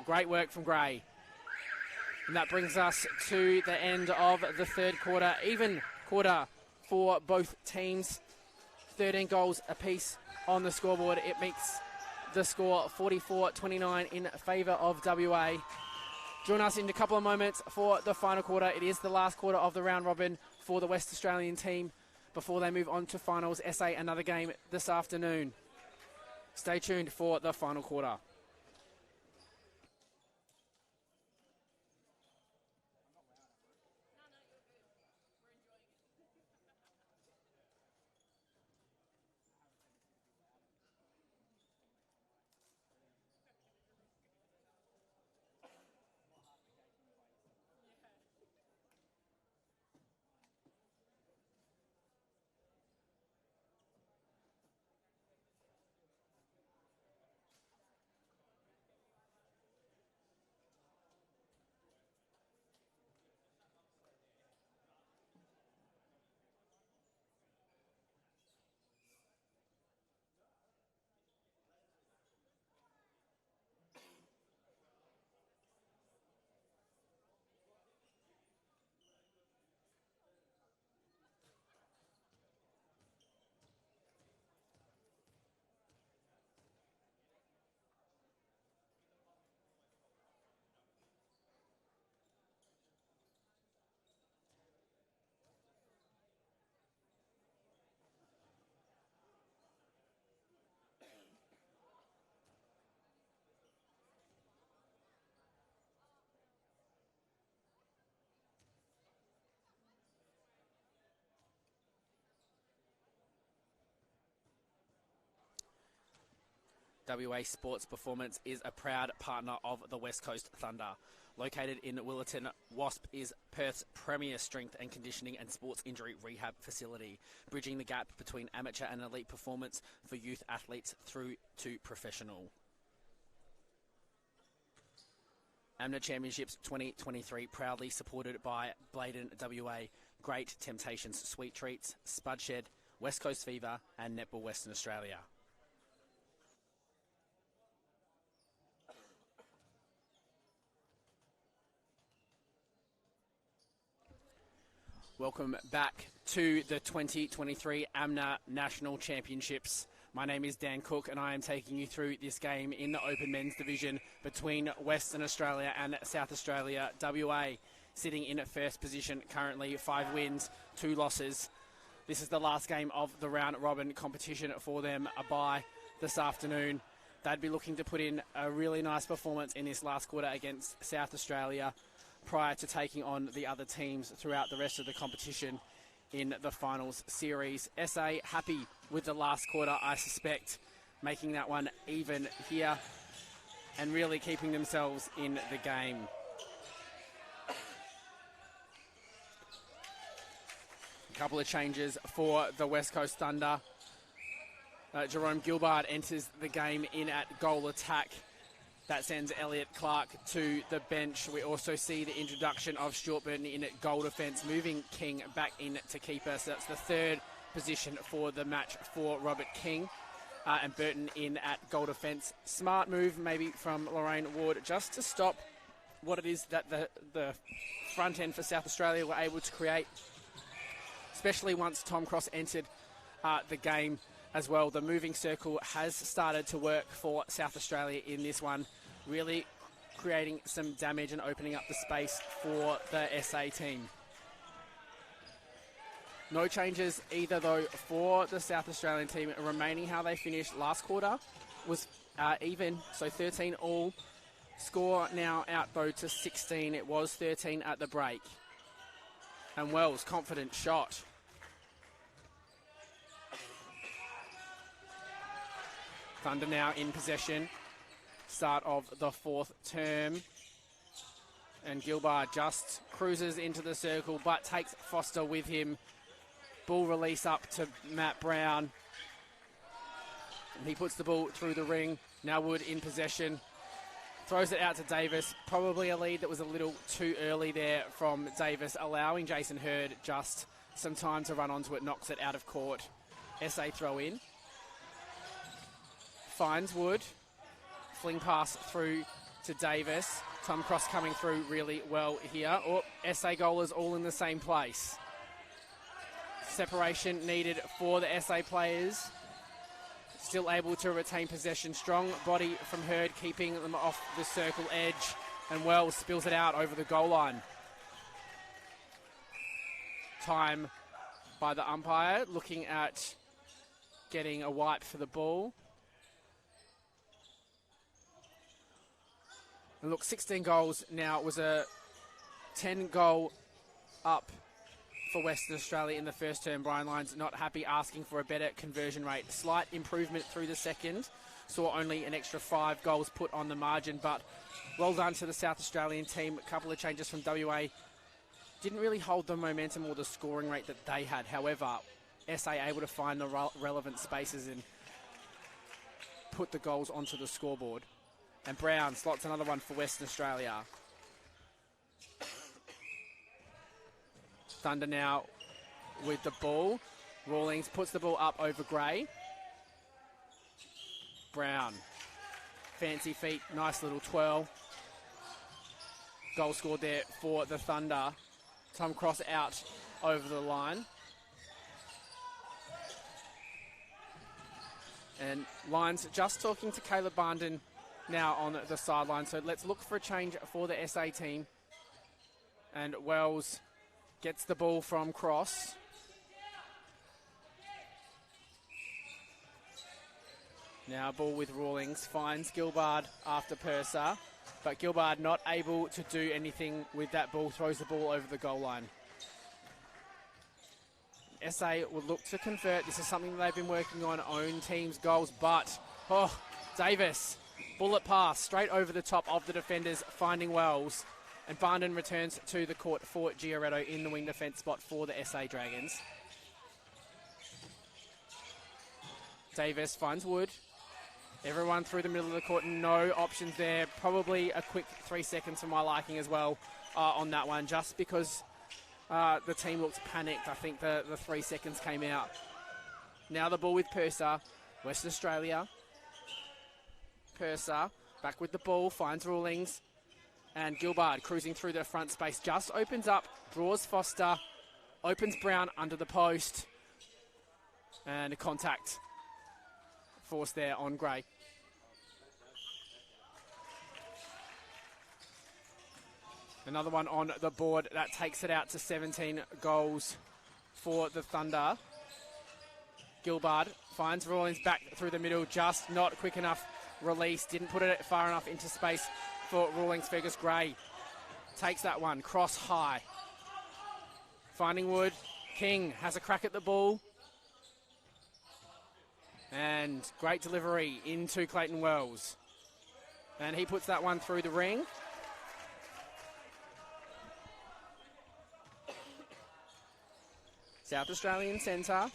great work from Gray. And that brings us to the end of the third quarter. Even quarter for both teams. 13 goals apiece on the scoreboard. It makes the score 44-29 in favour of WA. Join us in a couple of moments for the final quarter. It is the last quarter of the round robin for the West Australian team before they move on to finals. SA, another game this afternoon. Stay tuned for the final quarter. WA Sports Performance is a proud partner of the West Coast Thunder. Located in Willetton, WASP is Perth's premier strength and conditioning and sports injury rehab facility, bridging the gap between amateur and elite performance for youth athletes through to professional. AMMNA Championships 2023 proudly supported by Bladen WA, Great Temptations Sweet Treats, Spudshed, West Coast Fever and Netball Western Australia. Welcome back to the 2023 AMMNA National Championships. My name is Dan Cook and I am taking you through this game in the Open Men's Division between Western Australia and South Australia. WA sitting in first position currently, 5 wins, 2 losses. This is the last game of the round robin competition for them, a bye this afternoon. They'd be looking to put in a really nice performance in this last quarter against South Australia prior to taking on the other teams throughout the rest of the competition in the finals series. SA happy with the last quarter, I suspect, making that one even here and really keeping themselves in the game. A couple of changes for the West Coast Thunder. Jerome Gilbard enters the game in at goal attack. That sends Elliot Clark to the bench. We also see the introduction of Stuart Burton in at goal defence, moving King back in to keeper. So that's the third position for the match for Robert King. And Burton in at goal defence. Smart move maybe from Lorraine Ward just to stop what it is that the front end for South Australia were able to create, especially once Tom Cross entered the game as well. The moving circle has started to work for South Australia in this one, really creating some damage and opening up the space for the SA team. No changes either though for the South Australian team, remaining how they finished last quarter was even, so 13 all. Score now out though to 16. It was 13 at the break. And Wells, confident shot. Thunder now in possession. Start of the fourth term. And Gilbard just cruises into the circle, but takes Foster with him. Ball release up to Matt Brown. And he puts the ball through the ring. Now Wood in possession. Throws it out to Davis. Probably a lead that was a little too early there from Davis, allowing Jason Hurd just some time to run onto it. Knocks it out of court. SA throw in. Finds Wood. Fling pass through to Davis. Tom Cross coming through really well here. Oh, SA goalers all in the same place. Separation needed for the SA players. Still able to retain possession. Strong body from Hurd, keeping them off the circle edge. And Wells spills it out over the goal line. Time by the umpire, looking at getting a wipe for the ball. And look, 16 goals now. It was a 10-goal up for Western Australia in the first term. Brian Lyons not happy, asking for a better conversion rate. Slight improvement through the second. Saw only an extra 5 goals put on the margin, but well done to the South Australian team. A couple of changes from WA. Didn't really hold the momentum or the scoring rate that they had. However, SA able to find the relevant spaces and put the goals onto the scoreboard. And Brown slots another one for Western Australia. Thunder now with the ball. Rawlings puts the ball up over Gray. Brown. Fancy feet, nice little twirl. Goal scored there for the Thunder. Tom Cross out over the line. And Lyons just talking to Caleb Barnden now on the sideline. So let's look for a change for the SA team. And Wells gets the ball from Cross. Now ball with Rawlings. Finds Gilbard after Purser. But Gilbard not able to do anything with that ball. Throws the ball over the goal line. SA will look to convert. This is something that they've been working on, own team's goals. But, Davis. Bullet pass straight over the top of the defenders, finding Wells. And Barnden returns to the court for Giaretto in the wing defence spot for the SA Dragons. Davis finds Wood. Everyone through the middle of the court, no options there. Probably a quick 3 seconds for my liking as well on that one, just because the team looked panicked. I think the 3 seconds came out. Now the ball with Purser, Western Australia. Purser back with the ball, finds Rawlings. And Gilbard cruising through the front space, just opens up, draws Foster, opens Brown under the post. And a contact force there on Gray. Another one on the board. That takes it out to 17 goals for the Thunder. Gilbard finds Rawlings back through the middle, just not quick enough release. Didn't put it far enough into space for Rawlings. Fergus Gray takes that one, cross high. Finding Wood. King has a crack at the ball. And great delivery into Clayton Wells. And he puts that one through the ring. South Australian centre.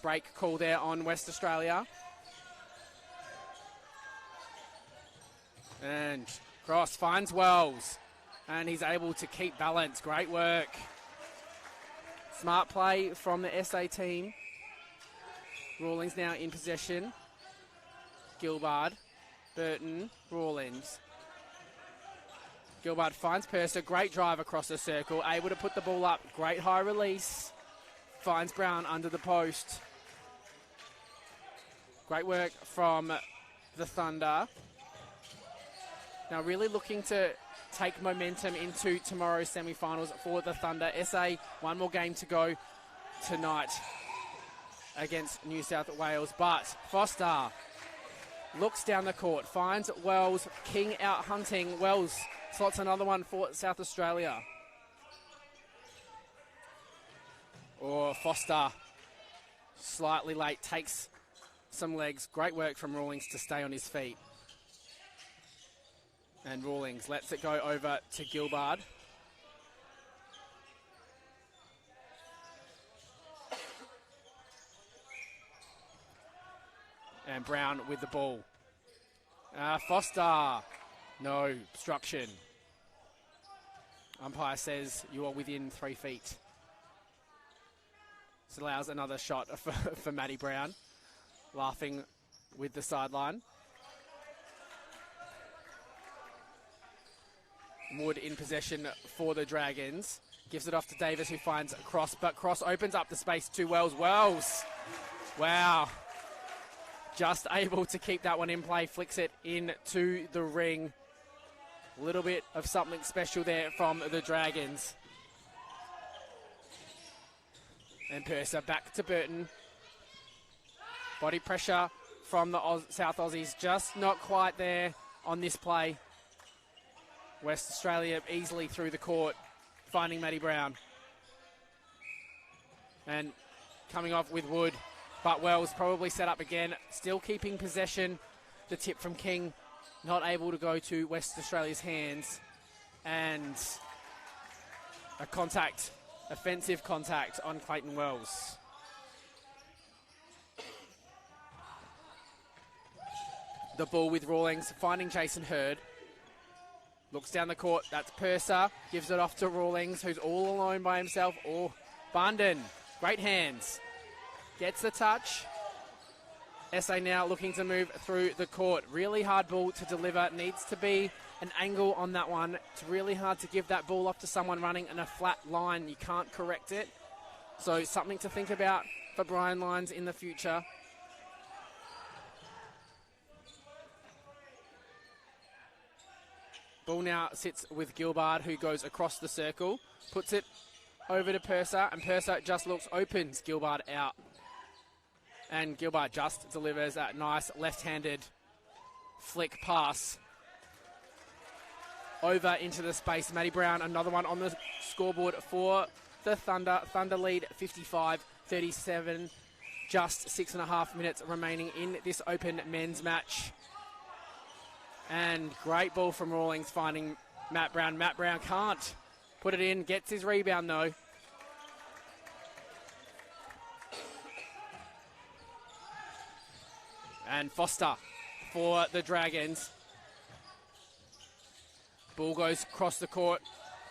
Break call there on West Australia. And Cross finds Wells. And he's able to keep balance. Great work. Smart play from the SA team. Rawlings now in possession. Gilbard, Burton, Rawlings. Gilbard finds Purser. Great drive across the circle. Able to put the ball up. Great high release. Finds Brown under the post. Great work from the Thunder. Now really looking to take momentum into tomorrow's semi-finals for the Thunder. SA, one more game to go tonight against New South Wales. But Foster looks down the court, finds Wells. King out hunting. Wells slots another one for South Australia. Or Foster, slightly late, takes some legs. Great work from Rawlings to stay on his feet. And Rawlings lets it go over to Gilbard. And Brown with the ball. Foster. No obstruction. Umpire says you are within 3 feet. This allows another shot for Matty Brown. Laughing with the sideline. Wood in possession for the Dragons. Gives it off to Davis, who finds Cross, but Cross opens up the space to Wells. Wells! Wow. Just able to keep that one in play. Flicks it into the ring. A little bit of something special there from the Dragons. And Purser back to Burton. Body pressure from the South Aussies. Just not quite there on this play. West Australia easily through the court, finding Matty Brown. And coming off with Wood. But Wells probably set up again, still keeping possession. The tip from King, not able to go to West Australia's hands. And a contact, offensive contact on Clayton Wells. The ball with Rawlings, finding Jason Hurd. Looks down the court, that's Purser. Gives it off to Rawlings, who's all alone by himself. Oh, Barnden, great hands. Gets the touch. SA now looking to move through the court. Really hard ball to deliver. Needs to be an angle on that one. It's really hard to give that ball off to someone running in a flat line. You can't correct it. So something to think about for Brian Lyons in the future. Ball now sits with Gilbard, who goes across the circle. Puts it over to Purser, and Purser just looks, opens Gilbard out. And Gilbard just delivers that nice left-handed flick pass over into the space. Matty Brown, another one on the scoreboard for the Thunder. Thunder lead 55-37. Just 6.5 minutes remaining in this open men's match. And great ball from Rawlings finding Matt Brown. Matt Brown can't put it in, gets his rebound though. And Foster for the Dragons. Ball goes across the court.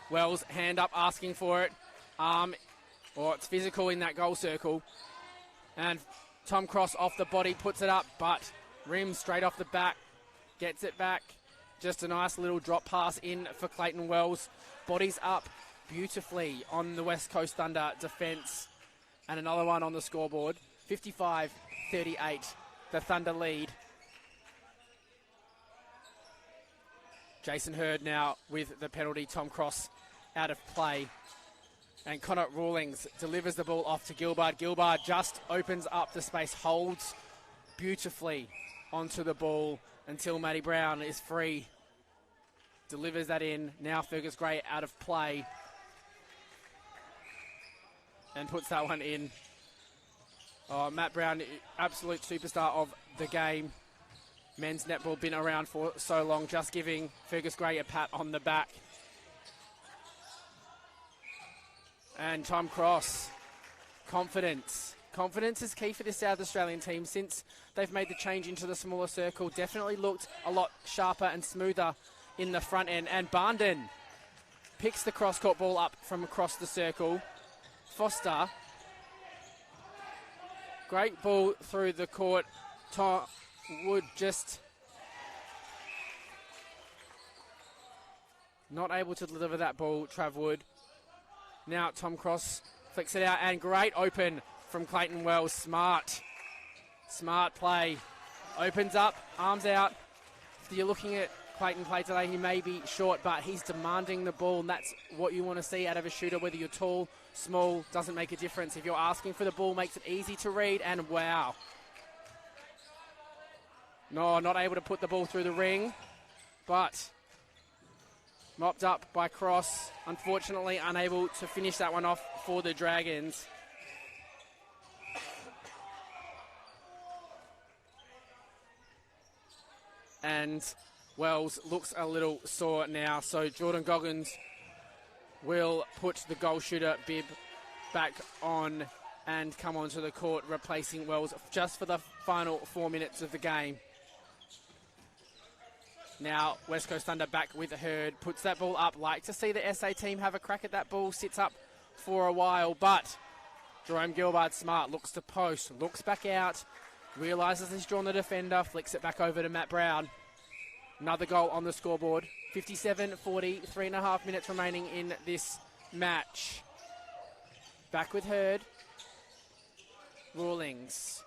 Wells, hand up, asking for it. It's physical in that goal circle. And Tom Cross off the body, puts it up, but rim straight off the back. Gets it back. Just a nice little drop pass in for Clayton Wells. Bodies up beautifully on the West Coast Thunder defence. And another one on the scoreboard. 55-38. The Thunder lead. Jason Hurd now with the penalty. Tom Cross out of play. And Connor Rawlings delivers the ball off to Gilbard. Gilbard just opens up the space, holds beautifully onto the ball until Matty Brown is free. Delivers that in. Now Fergus Gray out of play. And puts that one in. Oh, Matt Brown, absolute superstar of the game. Men's netball been around for so long, just giving Fergus Gray a pat on the back. And Tom Cross, confidence. Confidence is key for this South Australian team since they've made the change into the smaller circle. Definitely looked a lot sharper and smoother in the front end. And Barnden picks the cross-court ball up from across the circle. Foster, great ball through the court. Tom Wood just not able to deliver that ball, Trav Wood. Now Tom Cross flicks it out, and great open from Clayton Wells. Smart play. Opens up, arms out. If you're looking at Clayton play today, he may be short, but he's demanding the ball, and that's what you want to see out of a shooter, whether you're tall, small, doesn't make a difference. If you're asking for the ball, makes it easy to read, and wow. No, not able to put the ball through the ring, but mopped up by Cross. Unfortunately, unable to finish that one off for the Dragons. And Wells looks a little sore now, so Jordan Goggins will put the goal shooter bib back on and come onto the court, replacing Wells just for the final 4 minutes of the game. Now West Coast Thunder back with Hurd, puts that ball up. Like to see the SA team have a crack at that ball, sits up for a while, but Jerome Gilbert smart, looks to post, looks back out, realises he's drawn the defender, flicks it back over to Matt Brown. Another goal on the scoreboard. 57-40, 3.5 minutes remaining in this match. Back with Hurd. Rawlings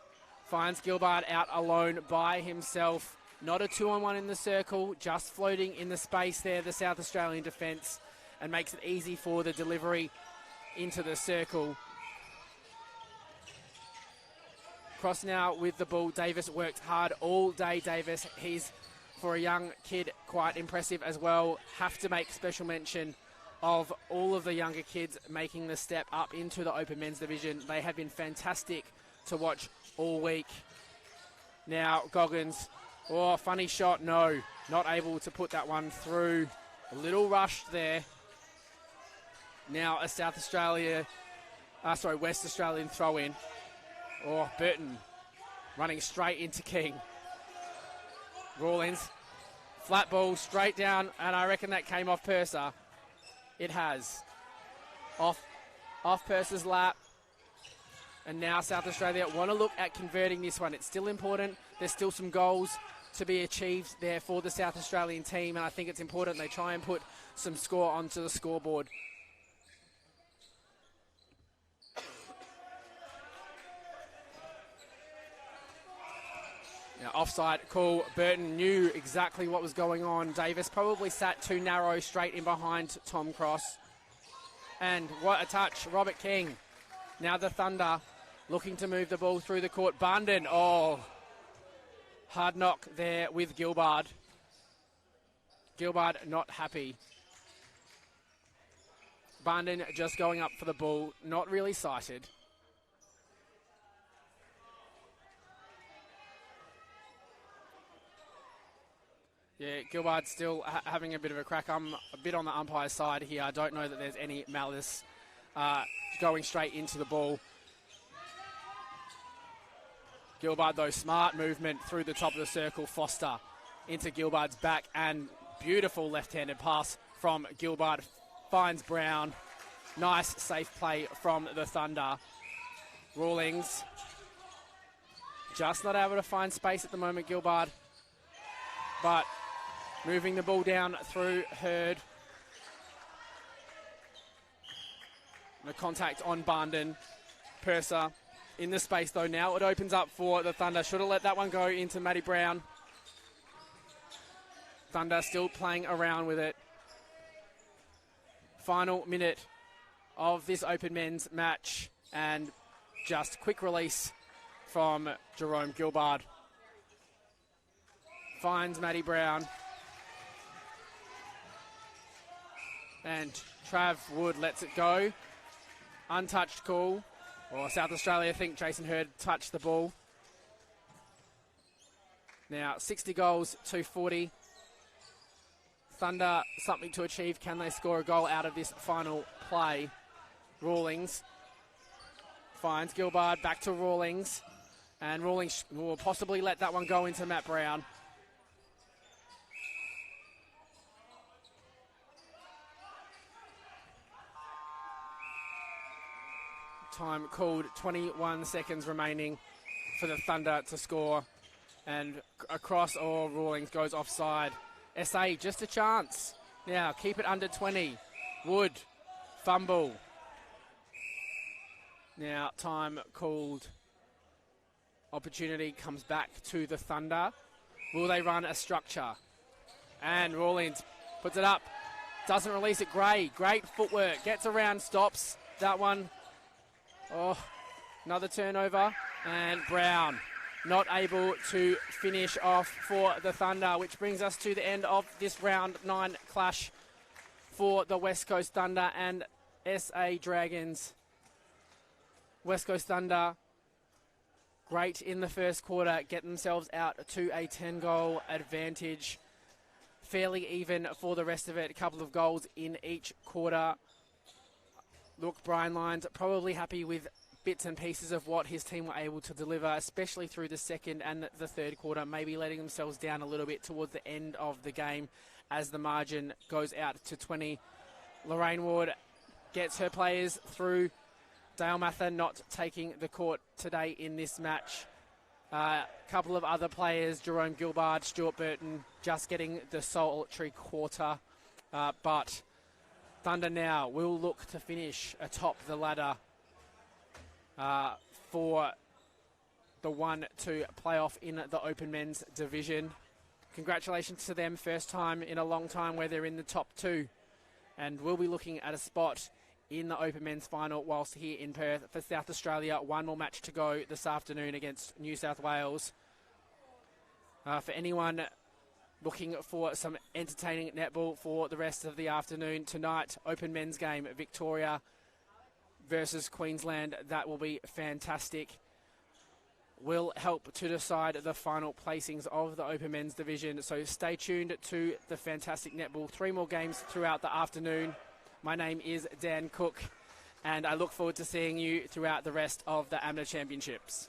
finds Gilbert out alone by himself. Not a 2-on-1 in the circle, just floating in the space there, the South Australian defence, and makes it easy for the delivery into the circle. Cross now with the ball. Davis worked hard all day, Davis. He's, for a young kid, quite impressive as well. Have to make special mention of all of the younger kids making the step up into the Open Men's Division. They have been fantastic to watch all week. Now Goggins, oh, funny shot, no. Not able to put that one through. A little rushed there. Now a West Australian throw in. Oh, Burton running straight into King. Rawlings, flat ball straight down, and I reckon that came off Purser. It has. Off Purser's lap. And now South Australia want to look at converting this one. It's still important. There's still some goals to be achieved there for the South Australian team, and I think it's important they try and put some score onto the scoreboard. Now, offside call. Burton knew exactly what was going on. Davis probably sat too narrow straight in behind Tom Cross. And what a touch, Robert King. Now the Thunder looking to move the ball through the court. Bandon, oh, hard knock there with Gilbert. Gilbert not happy. Bandon just going up for the ball, not really sighted. Yeah, Gilbert still having a bit of a crack. I'm a bit on the umpire's side here. I don't know that there's any malice going straight into the ball. Gilbert, though, smart movement through the top of the circle. Foster into Gilbert's back, and beautiful left-handed pass from Gilbert. Finds Brown. Nice, safe play from the Thunder. Rawlings just not able to find space at the moment, Gilbert. But moving the ball down through Hurd. The contact on Bandon. Purser in the space, though. Now it opens up for the Thunder. Should have let that one go into Matty Brown. Thunder still playing around with it. Final minute of this Open Men's match. And just quick release from Jerome Gilbert. Finds Matty Brown. And Trav Wood lets it go. Untouched call. Or South Australia think Jason Hurd touched the ball. Now 60 goals to 40. Thunder something to achieve. Can they score a goal out of this final play? Rawlings finds Gilbert, back to Rawlings. And Rawlings will possibly let that one go into Matt Brown. Time called, 21 seconds remaining for the Thunder to score. And across, Rawlings goes offside. SA, just a chance. Now, keep it under 20. Wood, fumble. Now, time called. Opportunity comes back to the Thunder. Will they run a structure? And Rawlings puts it up. Doesn't release it. Gray, great footwork. Gets around, stops. That one. Oh, another turnover. And Brown not able to finish off for the Thunder, which brings us to the end of this round 9 clash for the West Coast Thunder and SA Dragons. West Coast Thunder, great in the first quarter, get themselves out to a 10-goal advantage. fairly even for the rest of it. A couple of goals in each quarter. Look, Brian Lyons probably happy with bits and pieces of what his team were able to deliver, especially through the second and the third quarter, maybe letting themselves down a little bit towards the end of the game as the margin goes out to 20. Lorraine Ward gets her players through. Dale Mather not taking the court today in this match. A couple of other players, Jerome Gilbard, Stuart Burton, just getting the solitary quarter. But Thunder now will look to finish atop the ladder for the 1-2 playoff in the Open Men's division. Congratulations to them, first time in a long time where they're in the top 2. And we'll be looking at a spot in the Open Men's final whilst here in Perth. For South Australia, one more match to go this afternoon against New South Wales. For anyone looking for some entertaining netball for the rest of the afternoon, tonight, Open Men's game, Victoria versus Queensland. That will be fantastic. Will help to decide the final placings of the Open Men's division. So stay tuned to the fantastic netball. 3 more games throughout the afternoon. My name is Dan Cook, and I look forward to seeing you throughout the rest of the AMMNA Championships.